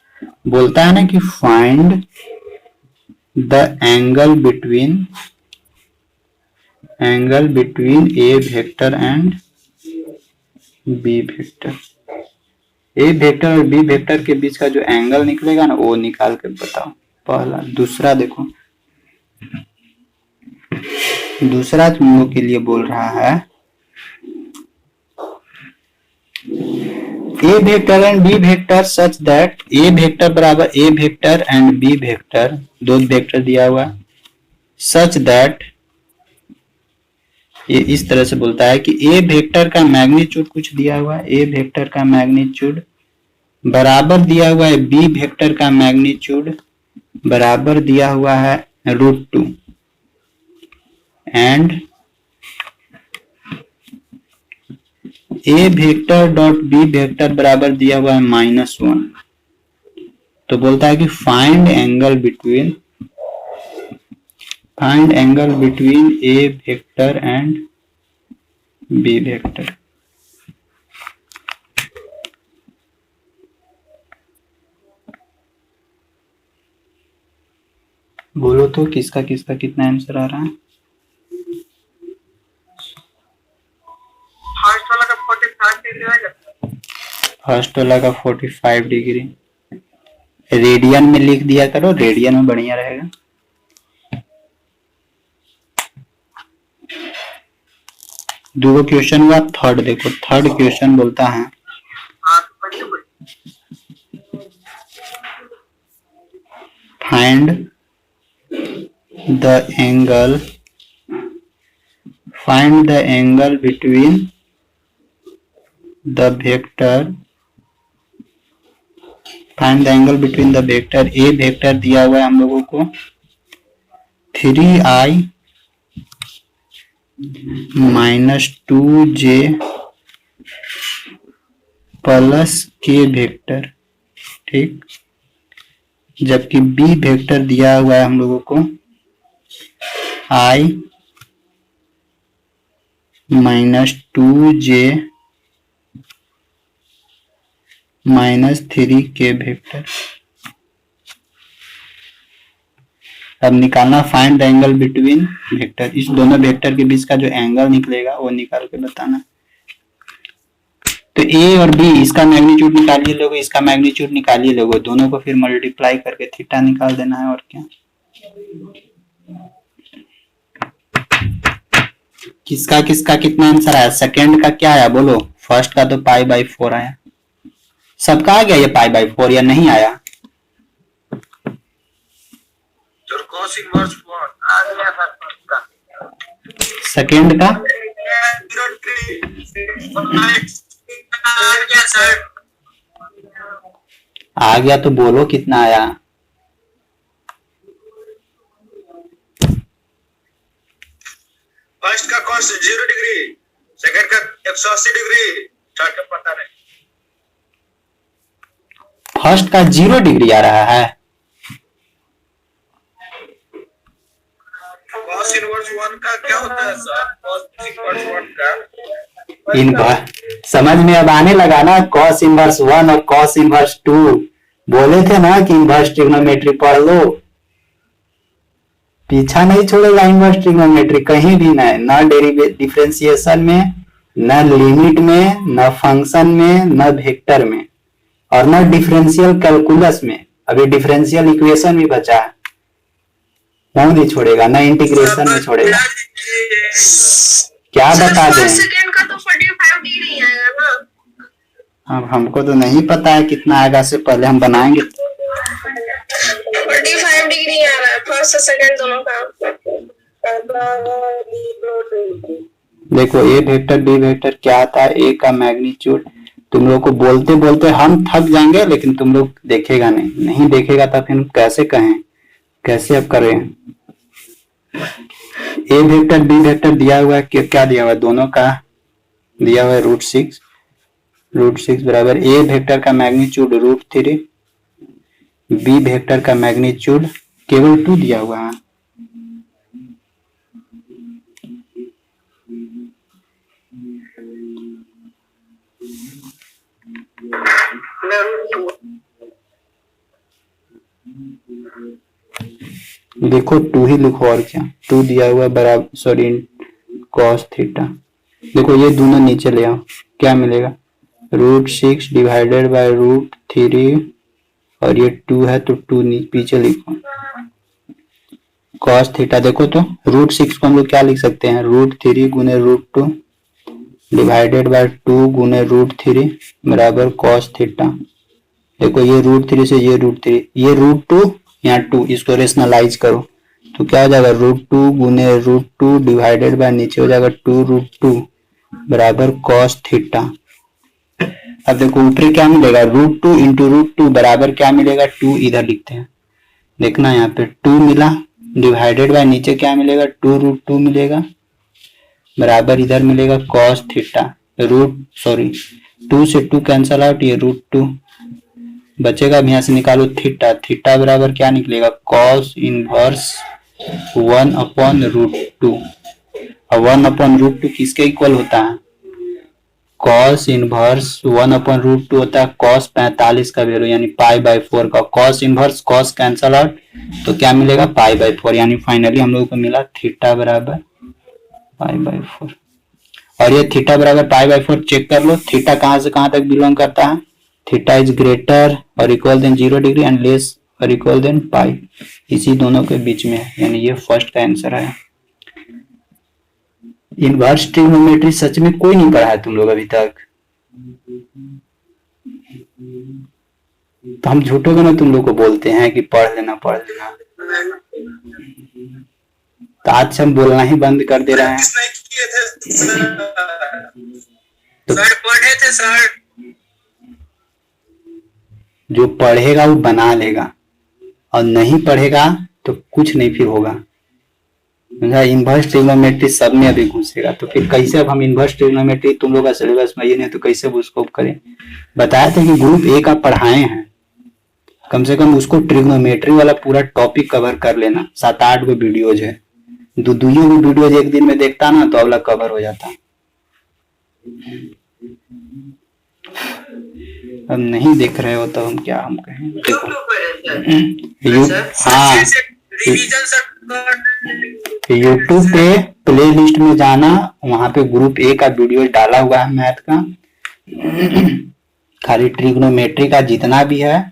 बोलता है ना कि find the angle between A vector and B vector. A vector और बी वेक्टर के बीच का जो एंगल निकलेगा ना वो निकाल के बताओ, पहला। दूसरा देखो, दूसरा तुम लोग के लिए बोल रहा है a vector and B vector such that a vector बराबर a vector and B vector, दो वेक्टर दिया हुआ, सच दैट, ये इस तरह से बोलता है कि ए वेक्टर का मैग्नीट्यूड कुछ दिया हुआ है, ए वेक्टर का मैग्नीट्यूड बराबर दिया हुआ है बी वेक्टर का मैग्नीट्यूड बराबर दिया हुआ है √2, and A vector dot B vector बराबर दिया हुआ है -1। तो बोलता है कि find angle between A vector and B vector. बोलो तो किसका कितना आंसर आ रहा है। फर्स्ट वाला का 45 डिग्री आएगा। फर्स्ट वाला का 45 डिग्री रेडियन में लिख दिया करो, रेडियन में बढ़िया रहेगा। दो क्वेश्चन हुआ, थर्ड देखो, थर्ड क्वेश्चन बोलता है find the angle between the vector A vector दिया हुआ है हम लोगों को 3i - 2j plus k vector, ठीक। जबकि बी वेक्टर दिया हुआ है हम लोगों को i - 2j - 3k वेक्टर। अब निकालना find the angle between vector, इस दोनों वेक्टर के बीच का जो एंगल निकलेगा वो निकाल के बताना। तो ए और बी, इसका मैग्नीट्यूड निकालिए लोगे, इसका मैग्नीट्यूड निकालिए लोगे, दोनों को फिर मल्टीप्लाई करके थीटा निकाल देना है, और क्या। किसका कितना आंसर आया। सेकंड का क्या आया बोलो। फर्स्ट का तो π/4 आया। सबका आ गया ये π/4 या नहीं आया। cos inverse 1 आ गया सर फर्स्ट का। सेकंड का आ गया तो बोलो कितना आया। फर्स्ट का cos 0 डिग्री, सेकंड का 180 डिग्री, थर्ड का पता नहीं। फर्स्ट का 0 डिग्री आ रहा है। cos inverse 1 का क्या होता है सर। cos inverse 1 का इनका समझ में अब आने लगा ना। cos इनवर्स 1 और cos इनवर्स 2 बोले थे ना कि इनवर्स ट्रिग्नोमेट्री पढ़ लो, पीछा नहीं छोड़ेगा इनवर्स ट्रिग्नोमेट्री कहीं भी नहीं, ना डिफरेंशिएशन में, न लिमिट में, न फंक्शन में, न वेक्टर में, और न डिफरेंशियल कैलकुलस में। अभी डिफरेंशियल इक्वेशन भी बचा है, वो नहीं छोड़ेगा, ना इंटीग्रेशन में छोड़ेगा। क्या बता दें। अब हमको तो नहीं पता है कितना आएगा, से पहले हम बनाएंगे। 45 डिग्री आ रहा है, फर्स्ट और सेकंड दोनों का। देखो ए वेक्टर बी वेक्टर क्या था, ए का मैग्नीट्यूड। तुम लोग को बोलते बोलते हम थक जाएंगे, लेकिन तुम लोग देखेगा नहीं देखेगा तो फिर कैसे कहें, कैसे अब करें। ए वेक्टर बी वेक्टर दिया हुआ है, क्या दिया हुआ है, दोनों का दिया हुआ है √6। √6 बराबर ए वेक्टर का मैग्नीट्यूड √3, बी वेक्टर का मैग्नीट्यूड केवल 2 दिया हुआ है। देखो 2 ही लिखो, और क्या 2 दिया हुआ बराबर सॉरी cos थीटा। देखो ये दोनों नीचे ले आओ, क्या मिलेगा, √6 डिवाइडेड बाय √3 और ये 2 है तो 2 पीछे लिखो, cos थीटा। देखो तो √6 को हम लोग क्या लिख सकते हैं, √3 गुने √2 डिवाइडेड बाय 2 गुने √3 बराबर cos थीटा। देखो ये √3 से ये √3, ये √2 यहाँ 2, इसको रेशनलाइज करो तो क्या हो जाएगा, √2 गुने √2 डिवाइडेड बाय नीचे हो जाएगा 2√2 बराबर cos थीटा। अब देखो ऊपर क्या मिलेगा, √2 इंटू √2 बराबर क्या मिलेगा, 2 इधर लिखते हैं। देखना यहाँ पे 2 मिला, डिवाइडेड बाय नीचे क्या मिलेगा, 2√2 मिलेगा बराबर इधर मिलेगा cos थीटा। 2 से 2 कैंसल आउट, ये √2 बचेगा। अब यहाँ से निकालो थीटा, थीटा बराबर क्या निकलेगा, cos इनवर्स 1/√2। और 1/√2 किसके इक्वल होता है, cos इनवर्स 1/√2 होता है cos 45 का वैल्यू यानी π/4 का। cos inverse cos cancel out तो क्या मिलेगा, π/4, यानी फाइनली हम लोगों को मिला थीटा बराबर π/4। और ये थीटा बराबर π/4 चेक कर लो, थीटा कहां से कहां तक बिलोंग करता है, थीटा इज ग्रेटर और equal than 0 degree and less और इक्वल देन पाई, इसी दोनों के बीच में है, यानी ये फर्स्ट का आंसर है। इनवर्स ट्रिग्नोमेट्री सच में कोई नहीं पढ़ा है तुम लोग अभी तक, तो हम झूठों को ना तुम लोग को बोलते हैं कि पढ़ लेना पढ़ लेना, तो आज से हम बोलना ही बंद कर दे रहे हैं। तो सर पढ़े थे सर, जो पढ़ेगा वो बना लेगा और नहीं पढ़ेगा तो कुछ नहीं फिर होगा। इनवर्स ट्रिग्नोमेट्री सब में अभी घुसेगा, तो फिर कैसे अब हम इनवर्स ट्रिग्नोमेट्री तुम लोग का सिलेबस में ये नहीं तो कैसे उसको करें। बताया था कि ग्रुप ए का पढ़ाए हैं, कम से कम उसको ट्रिग्नोमेट्री वाला पूरा टॉपिक कवर कर लेना। 7-8 गो वीडियोज है, दुइयों भी वीडियोज एक दिन में देखता ना तो अगला कवर हो जाता। अब नहीं देख रहे हो तो हम क्या हम कहें। हाँ यूट्यूब पे प्ले लिस्ट में जाना, वहां पे ग्रुप ए का वीडियो डाला हुआ है मैथ का, खाली ट्रिग्नोमेट्री का जितना भी है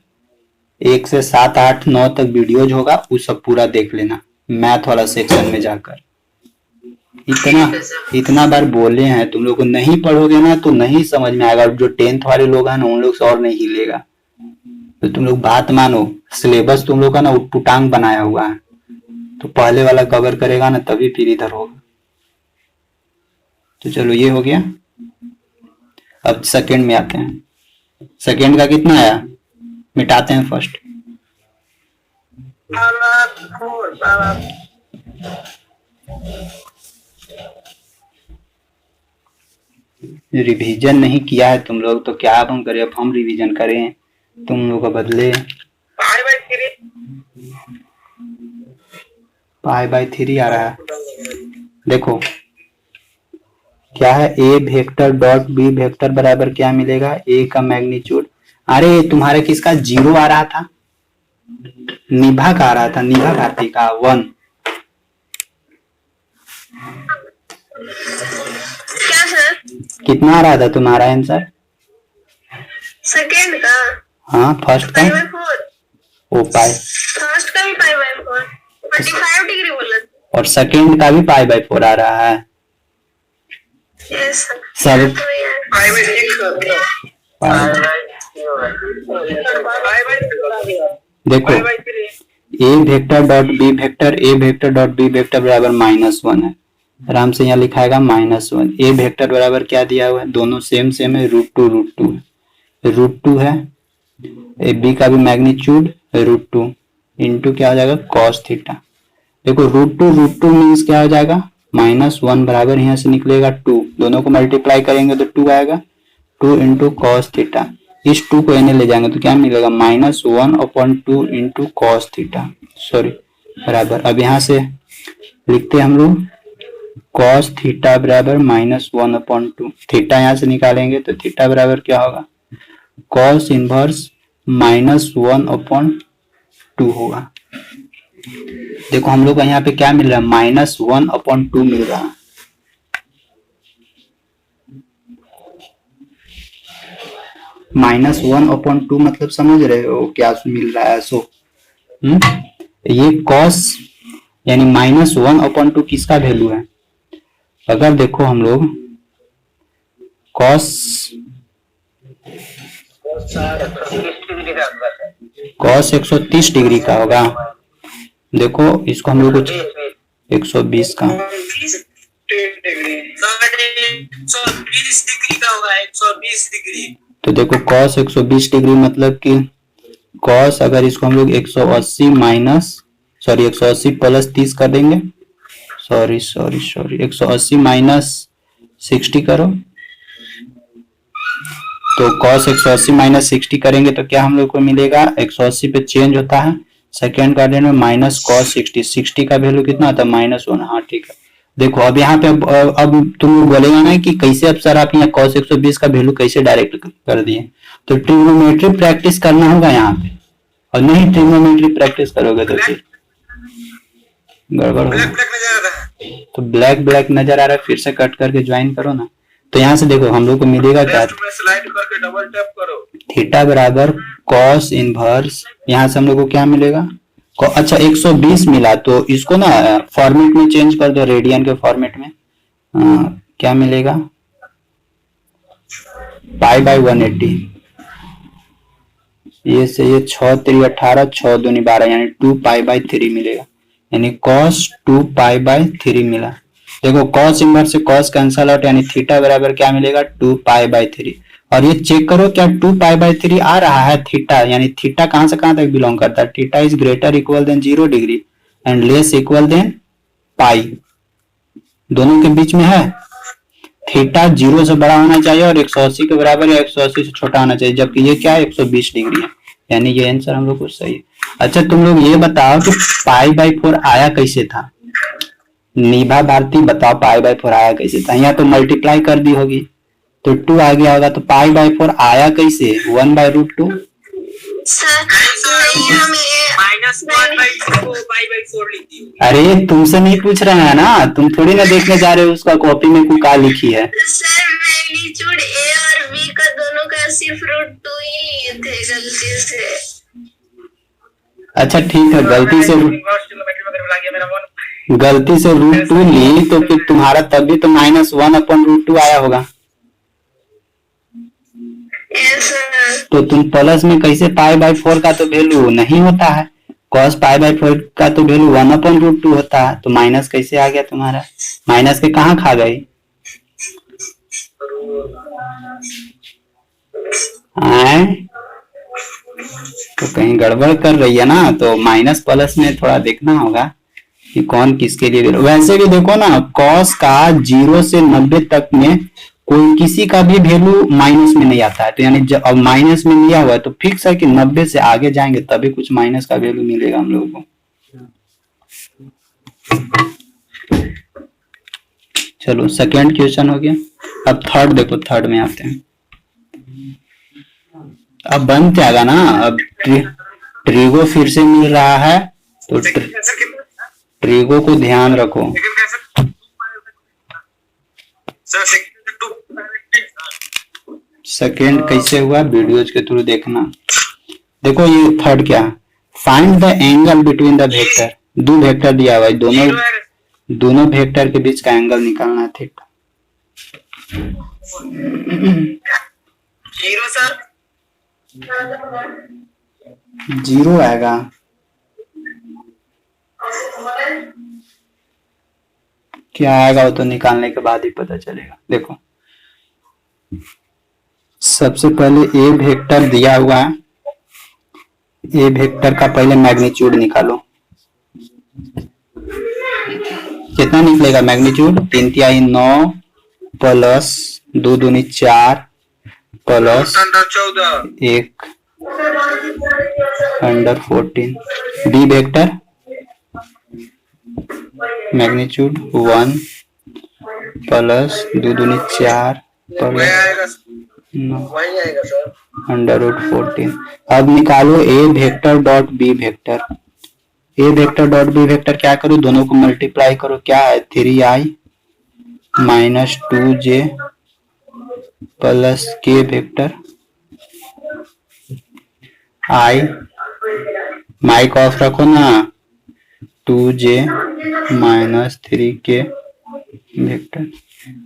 1 से 7, 8, 9 तक वीडियोज होगा वो सब पूरा देख लेना मैथ वाला सेक्शन में जाकर। इतना बार बोले हैं, तुम लोग को नहीं पढ़ोगे ना तो नहीं समझ में आएगा। जो 10th वाले लोग हैं ना उन लोग से और नहीं हिलेगा, तो तुम लोग बात मानो, सिलेबस तुम लोग का ना उटपुटांग बनाया हुआ है, तो पहले वाला कवर करेगा ना तभी फिर इधर होगा। तो चलो ये हो गया, अब सेकंड में आते हैं। सेकंड का कितना आया, मिटाते हैं फर्स्ट। रिवीजन नहीं किया है तुम लोग तो क्या अब हम करें, अब हम रिवीजन करें तुम लोग का बदले। π/3 आ रहा है, देखो क्या है, a vector dot B vector बराबर क्या मिलेगा, ए का मैग्नीट्यूड। अरे तुम्हारे किसका 0 आ रहा था, निभा का आ रहा था, निभा भारती का 1। क्या सर, कितना आ रहा था तुम्हारा आंसर, सेकंड का, हाँ फर्स्ट का, ओ पाई, फर्स्ट का भी π/4, 45 डिग्री बोला, और सेकंड का भी π/4 आ रहा है। यस सब पाई देखो a vector dot B vector A vector dot B vector बराबर -1 है। आराम से यहाँ लिखाएगा -1। ए वेक्टर बराबर क्या दिया हुआ है, दोनों सेम सेम है, √2 है, √2 है। ए बी का भी मैग्नीट्यूड √2 इंटू क्या हो जाएगा cos थीटा। देखो √2 मीन्स क्या हो जाएगा -1 बराबर यहाँ से निकलेगा 2, दोनों को मल्टीप्लाई करेंगे तो 2 आएगा, 2 इंटू cos थीटा। इस 2 को इन्हें ले जाएंगे तो क्या मिलेगा -1/2 इंटू cos थीटा, सॉरी बराबर। अब यहाँ से लिखते हैं हम लोग cos थीटा बराबर -1/2, थीटा यहाँ से निकालेंगे तो थीटा बराबर क्या होगा cos इनवर्स -1/2 होगा। देखो हम लोग को यहाँ पे क्या मिल रहा है -1/2 मिल रहा है। -1/2 मतलब समझ रहे हो क्या मिल रहा है। सो ये cos यानी -1/2 किसका वैल्यू है। अगर देखो हम लोग cos 130 डिग्री का होगा, देखो इसको हम लोग कुछ 120 का 120 डिग्री का होगा, 120 डिग्री। तो देखो cos 120 डिग्री मतलब कि cos अगर इसको हम लोग 180 प्लस 30 कर देंगे, सॉरी 180 माइनस 60 करो, तो cos 180 माइनस 60 करेंगे तो क्या हम लोग को मिलेगा 180 पे चेंज होता है सेकेंड क्वाड्रेंट में माइनस cos 60 का वैल्यू कितना होता है -1। हाँ ठीक है। देखो अब यहाँ पे अब तुम बोलेगा ना कि कैसे अब सर आप यहाँ cos 120 का वैल्यू कैसे डायरेक्ट कर दिए, तो ट्रिग्नोमेट्री प्रैक्टिस करना होगा यहाँ पे, और नहीं ट्रिग्नोमेट्री प्रैक्टिस करोगे तो फिर गड़बड़ होगा। तो ब्लैक नजर आ रहा है, फिर से कट करके ज्वाइन करो ना। तो यहाँ से देखो हम लोग को मिलेगा क्या, स्लाइड करके डबल टैप करो, थीटा बराबर cos इनवर्स, यहाँ से हम लोग को क्या मिलेगा अच्छा 120 मिला, तो इसको ना फॉर्मेट में चेंज कर दो, रेडियन के फॉर्मेट में। क्या मिलेगा π/180, ये से ये 6 3 18 6 दूनी 12 यानी 2π/3 मिलेगा, यानी cos 2π/3 मिला। देखो cos इनवर्स से cos कैंसल आउट, यानी थीटा बराबर क्या मिलेगा 2π/3। और ये चेक करो क्या 2π/3 आ रहा है थीटा, यानी थीटा कहां से कहां तक बिलोंग करता है, theta is greater equal than 0 degree and less equal than pi, दोनों के बीच में है। थीटा 0 से बड़ा होना चाहिए और 180 के बराबर या 180 से छोटा होना चाहिए, जबकि ये क्या है 120 डिग्री है, यानी ये आंसर हम लोग को सही है। अच्छा तुम लोग ये बताओ कि π/4 आया कैसे था, निभा भारती बताओ π/4 आया कैसे था। यहाँ तो मल्टीप्लाई कर दी होगी तो 2 आ गया होगा, तो π/4 आया कैसे 1/√2। अरे तुमसे नहीं पूछ रहे हैं ना, तुम थोड़ी ना देखने जा रहे हो उसका कॉपी में क्या लिखी है। सर मैग्नीट्यूड ए और बी का दोनों का सिर्फ √2 ही थे गलती से। अच्छा ठीक है, गलती से √2 ली तो फिर तुम्हारा तब भी तो -1/√2 आया होगा। तो तुम प्लस में कैसे π/4 का तो वैल्यू नहीं होता है, cos π/4 का तो वैल्यू 1/√2 होता है, तो माइनस कैसे आ गया तुम्हारा, माइनस के कहाँ खा गई। तो कहीं गड़बड़ कर रही है ना, तो माइनस प्लस में थोड़ा देखना होगा कि कौन किसके लिए। वैसे भी देखो ना cos का 0 से 90 तक में कोई किसी का भी वैल्यू माइनस में नहीं आता है, तो यानी जब अब माइनस में लिया हुआ है तो फिक्स है कि 90 से आगे जाएंगे तभी कुछ माइनस का वैल्यू मिलेगा हम लोगों को। चलो सेकेंड क्वेश्चन हो गया। अब थर्ड देखो, थर्ड में आते हैं। अब बन जाएगा ना, अब ट्रिगो फिर से मिल रहा है, तो ट्रिगो को ध्यान रखो। सेकेंड कैसे हुआ वीडियोज के थ्रू देखना। देखो ये थर्ड क्या, find the angle between the vector, दो वेक्टर दिया हुआ है, दोनों वेक्टर के बीच का एंगल निकालना है थीटा। 0 सर जीरो आएगा। क्या आएगा वो तो निकालने के बाद ही पता चलेगा। देखो सबसे पहले ए वेक्टर दिया हुआ है, ए वेक्टर का पहले मैग्नीट्यूड निकालो। कितना निकलेगा मैग्नीट्यूड? 3 तिहाई 9 प्लस 2 दूनी 4 plus 1 under 14। B vector magnitude 1 plus 2 दूनी 4 प्लस अंडर रूट 14। अब निकालो A vector dot B vector. A vector dot B vector क्या करो? दोनों को मल्टीप्लाई करो। क्या है? 3i minus 2j plus K vector I, mic off रखो ना, 2j minus 3k vector.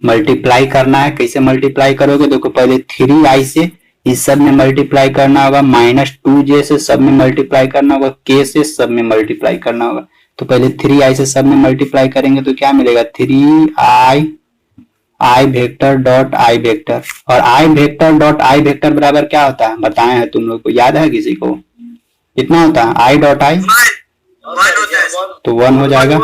Multiply करना है। कैसे मल्टीप्लाई करोगे? देखो पहले 3i से इस सब में मल्टीप्लाई करना होगा, माइनस 2j से सब में मल्टीप्लाई करना होगा, k से सब में मल्टीप्लाई करना होगा। तो पहले 3i से सब में मल्टीप्लाई करेंगे तो क्या मिलेगा? 3i I vector dot I vector. और आई वेक्टर डॉट आई वेक्टर बराबर क्या होता है बताए हैं तुम लोग को? याद है किसी को? कितना होता है? आई डॉट आई तो 1 हो जाएगा।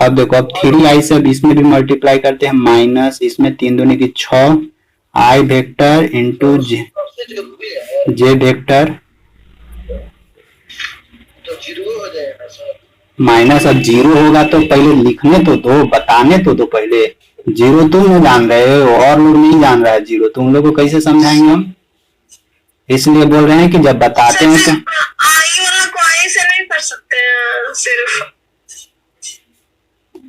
अब देखो अब 3i से अब इसमें भी मल्टीप्लाई करते हैं, माइनस इसमें 3 दूनी की 6 आई वेक्टर इंटू जे वेक्टर माइनस। अब जीरो होगा तो पहले लिखने तो दो, बताने तो दो पहले। जीरो तुम नहीं जान रहे हो और लोग नहीं जान रहा है जीरो, तुम लोग को कैसे समझाएंगे हम? इसलिए बोल रहे हैं कि जब बताते हैं तो आई वाला को आई से नहीं कर सकते हैं, सिर्फ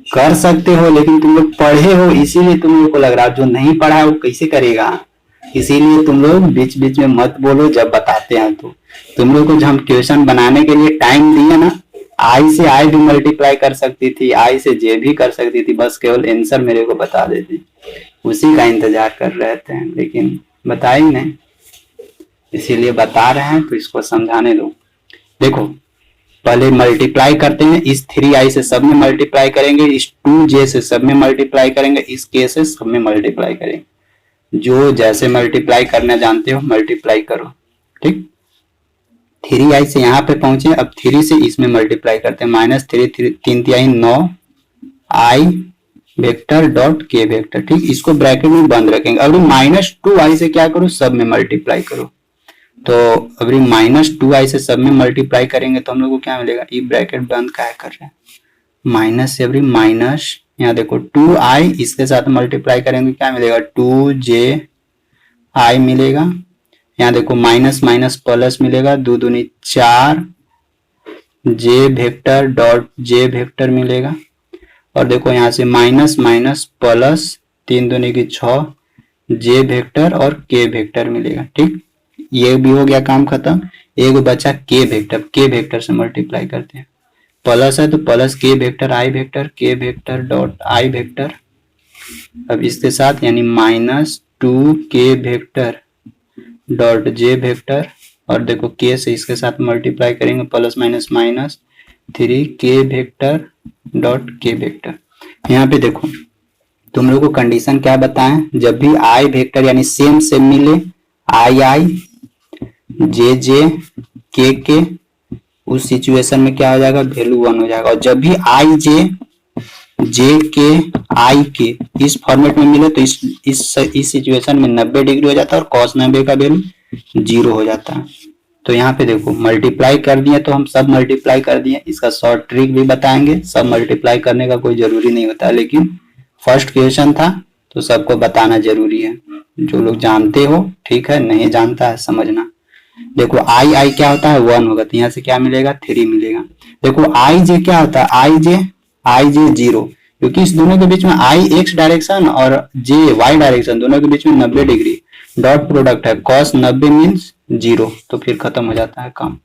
कर सकते हो, लेकिन तुम लोग पढ़े हो इसीलिए तुम लोग को लग रहा है। जो नहीं पढ़ा है वो कैसे करेगा? इसीलिए तुम लोग बीच बीच में मत बोलो जब बताते हैं तो। तुम लोग को जो हम क्वेश्चन बनाने के लिए टाइम दिए ना, आई से आई भी मल्टीप्लाई कर सकती थी, आई से जे भी कर सकती थी, बस केवल आंसर मेरे को बता देती। उसी का इंतजार कर रहे थे लेकिन बताए नहीं, इसीलिए बता रहे हैं तो इसको समझाने दो। देखो पहले मल्टीप्लाई करते हैं, इस 3i से सब में मल्टीप्लाई करेंगे, इस 2j से सब में मल्टीप्लाई करेंगे, इस k से सब में मल्टीप्लाई करेंगे। जो जैसे मल्टीप्लाई करना जानते हो मल्टीप्लाई करो, ठीक। 3i से यहाँ पे पहुंचे, अब 3 से इसमें मल्टीप्लाई करते हैं, माइनस 3 तिहाई 9 i वेक्टर डॉट के वेक्टर, ठीक। इसको ब्रैकेट में बंद रखेंगे। अब माइनस 2i से क्या करो? सब में मल्टीप्लाई करो। तो अभी माइनस 2i से सब में मल्टीप्लाई करेंगे तो हम लोग को क्या मिलेगा? ये ब्रैकेट बंद क्या कर रहे हैं? माइनस से अभी माइनस, यहाँ देखो 2i इसके साथ मल्टीप्लाई करेंगे क्या मिलेगा? 2ji मिलेगा। यहाँ देखो माइनस माइनस प्लस मिलेगा, 2 दूनी 4 j vector dot j vector मिलेगा। और देखो यहाँ से माइनस माइनस प्लस 3 दूनी की 6 j वेक्टर और k वेक्टर मिलेगा, ठीक। ये भी हो गया काम खत्म। एक बचा k वेक्टर, k वेक्टर से मल्टीप्लाई करते हैं, प्लस है तो plus k vector i vector, k vector dot i vector. अब इसके साथ यानी minus 2k vector dot j vector, और देखो k से इसके साथ मल्टीप्लाई करेंगे, plus minus minus 3k vector dot k vector. यहाँ पे देखो तुम लोग को कंडीशन क्या बताएं? जब भी i वेक्टर यानी सेम सेम मिले, i जे के उस सिचुएशन में क्या हो जाएगा? वैल्यू 1 हो जाएगा। और जब भी आई जे के आई के इस फॉर्मेट में मिले तो इस सिचुएशन में 90 डिग्री हो जाता है और cos 90 का वैल्यू 0 हो जाता है। तो यहाँ पे देखो मल्टीप्लाई कर दिए तो हम सब मल्टीप्लाई कर दिए। इसका शॉर्ट ट्रिक भी बताएंगे, सब मल्टीप्लाई करने का कोई जरूरी नहीं होता, लेकिन फर्स्ट क्वेश्चन था तो सबको बताना जरूरी है। जो लोग जानते हो ठीक है, नहीं जानता है समझना। देखो आई क्या होता है? 1 होगा, तो यहाँ से क्या मिलेगा? 3 मिलेगा। देखो आई जे क्या होता है? आई जे 0, क्योंकि इस दोनों के बीच में आई एक्स डायरेक्शन और जे वाई डायरेक्शन, दोनों के बीच में 90 डिग्री डॉट प्रोडक्ट है, cos 90 मीन्स 0, तो फिर खत्म हो जाता है काम।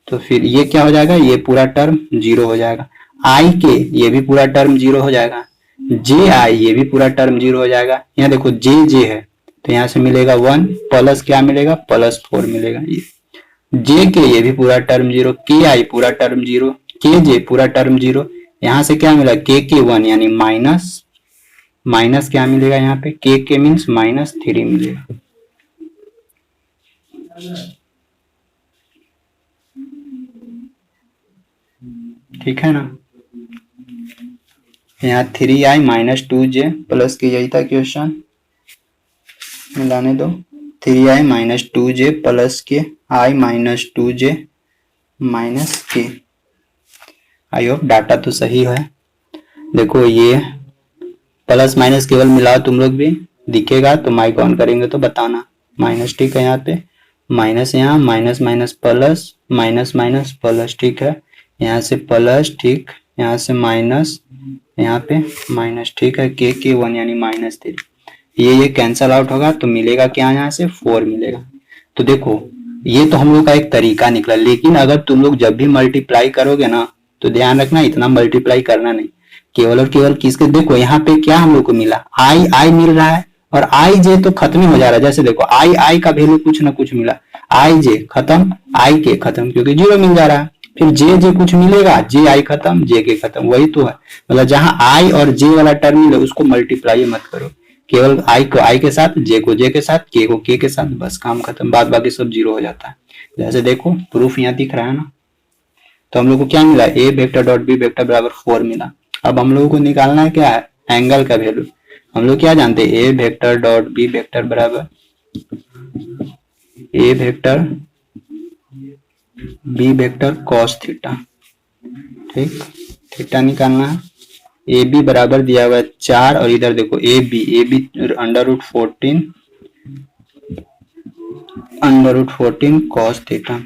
तो फिर ये क्या हो जाएगा? ये पूरा टर्म 0 हो जाएगा। आई के ये भी पूरा टर्म 0 हो जाएगा। जे आई ये भी पूरा टर्म 0 हो जाएगा। यहाँ देखो जे है तो यहाँ से मिलेगा 1 प्लस क्या मिलेगा, +4 मिलेगा। जे के ये भी पूरा टर्म 0, के आई पूरा टर्म 0, के जे पूरा टर्म 0। यहाँ से क्या मिला, के 1 यानी माइनस क्या मिलेगा यहाँ पे, के मीन्स -3 मिलेगा। ठीक है ना। यहाँ 3i -2j प्लस के, यही था क्वेश्चन, मिलाने दो। 3i -2j प्लस के i -2j माइनस के। आई होप डाटा तो सही है। देखो ये प्लस माइनस केवल मिलाओ, तुम लोग भी दिखेगा तो माइक ऑन करेंगे तो बताना। माइनस ठीक है, यहाँ पे माइनस, यहाँ minus minus plus, minus minus plus, ठीक है। यहाँ से प्लस, ठीक, यहाँ से माइनस, यहाँ पे माइनस, ठीक है। के 1 यानी -3। ये कैंसल आउट होगा तो मिलेगा क्या, यहाँ से 4 मिलेगा। तो देखो ये तो हम लोग का एक तरीका निकला, लेकिन अगर तुम लोग जब भी मल्टीप्लाई करोगे ना तो ध्यान रखना इतना मल्टीप्लाई करना नहीं, केवल और केवल किसके, देखो यहाँ पे क्या हम लोग को मिला, आई मिल रहा है और आई जे तो खत्म ही हो जा रहा है। जैसे देखो आई का वैल्यू कुछ ना कुछ मिला, आई जे खत्म, आई के खत्म, क्योंकि 0 मिल जा रहा है। फिर जे कुछ मिलेगा, जे आई खत्म, जे के खत्म, वही तो है। मतलब जहां आई और जे वाला टर्म मिले उसको मल्टीप्लाई मत करो, केवल आई को आई के साथ, जे को जे के साथ, के को के साथ, बस काम खत्म, बाद बाकी सब 0 हो जाता है। जैसे देखो प्रूफ यहाँ दिख रहा है ना। तो हम लोग को क्या मिला, ए वेक्टर डॉट बी वेक्टर बराबर 4 मिला। अब हम लोगों को निकालना है क्या है, एंगल का वैल्यू। हम लोग क्या जानते हैं, a vector dot B vector बराबर a vector b vector cos theta. ठीक, थीटा निकालना है। ए बी बराबर दिया हुआ है 4 और इधर देखो ए बी √14 कॉस थीटा।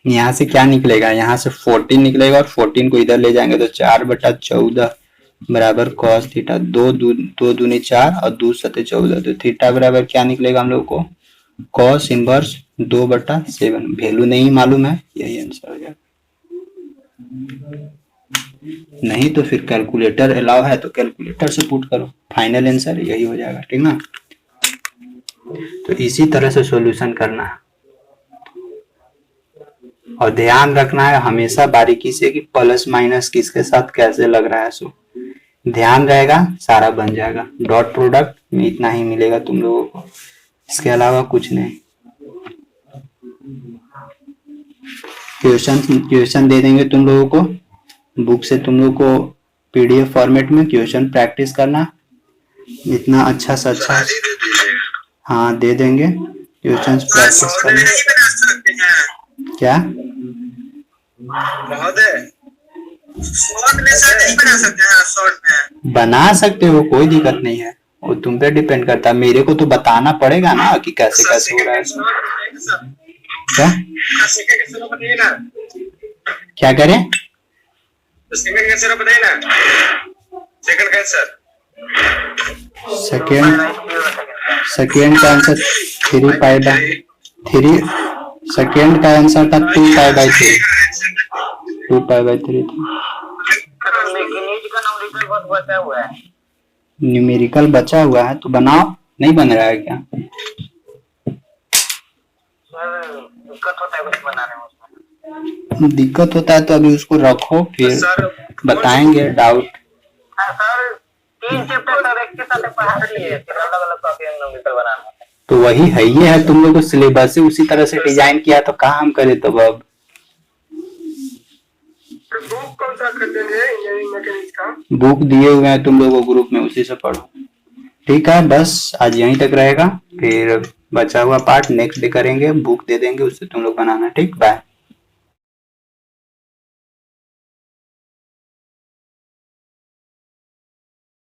यहाँ से क्या निकलेगा, यहाँ से 14 निकलेगा और 14 को इधर ले जाएंगे तो 4/14 बराबर कॉस थीटा। 2 दूनी 4 और 2 सते 14, तो थीटा बराबर क्या निकलेगा हम लोग को, कॉस इनवर्स 2/7। वैल्यू नहीं मालूम है, यही आंसर हो जाएगा। नहीं तो फिर कैलकुलेटर अलाउ है तो कैलकुलेटर से पुट करो, फाइनल आंसर यही हो जाएगा। ठीक ना। तो इसी तरह से सॉल्यूशन करना है और ध्यान रखना है हमेशा बारीकी से कि प्लस माइनस किसके साथ कैसे लग रहा है। सो ध्यान रहेगा, सारा बन जाएगा। डॉट प्रोडक्ट में इतना ही मिलेगा तुम लोगों को, इसके अलावा कुछ नहीं। क्वेश्चन दे देंगे तुम लोगों को बुक से, तुम लोग को पीडीएफ फॉर्मेट में क्वेश्चन प्रैक्टिस करना इतना अच्छा से अच्छा। हाँ दे देंगे क्वेश्चन प्रैक्टिस करना। क्या बना सकते हो, कोई दिक्कत नहीं है, वो तुम पे डिपेंड करता है। मेरे को तो बताना पड़ेगा ना कि कैसे कैसे हो रहा है। क्या करें, सेकेंड का आंसर 3 सेकेंड का आंसर था 2π/3 2π/3 था। न्यूमेरिकल बचा हुआ है तो बनाओ, नहीं बन रहा है क्या? दिक्कत होता है तो अभी उसको रखो, फिर बताएंगे डाउट। तो वही है, ये है तुम लोग को सिलेबस से उसी तरह से डिजाइन किया, तो कहाँ हम करे। तो अब बुक कौन सा खरीदेंगे इंजीनियरिंग मैकेनिक्स का? बुक दिए हुए हैं तुम लोगों को ग्रुप में, उसी से पढ़ो। ठीक है, बस आज यहीं तक रहेगा, फिर बचा हुआ पार्ट नेक्स्ट डे करेंगे। बुक दे देंगे, उससे तुम लोग बनाना। ठीक, बाय।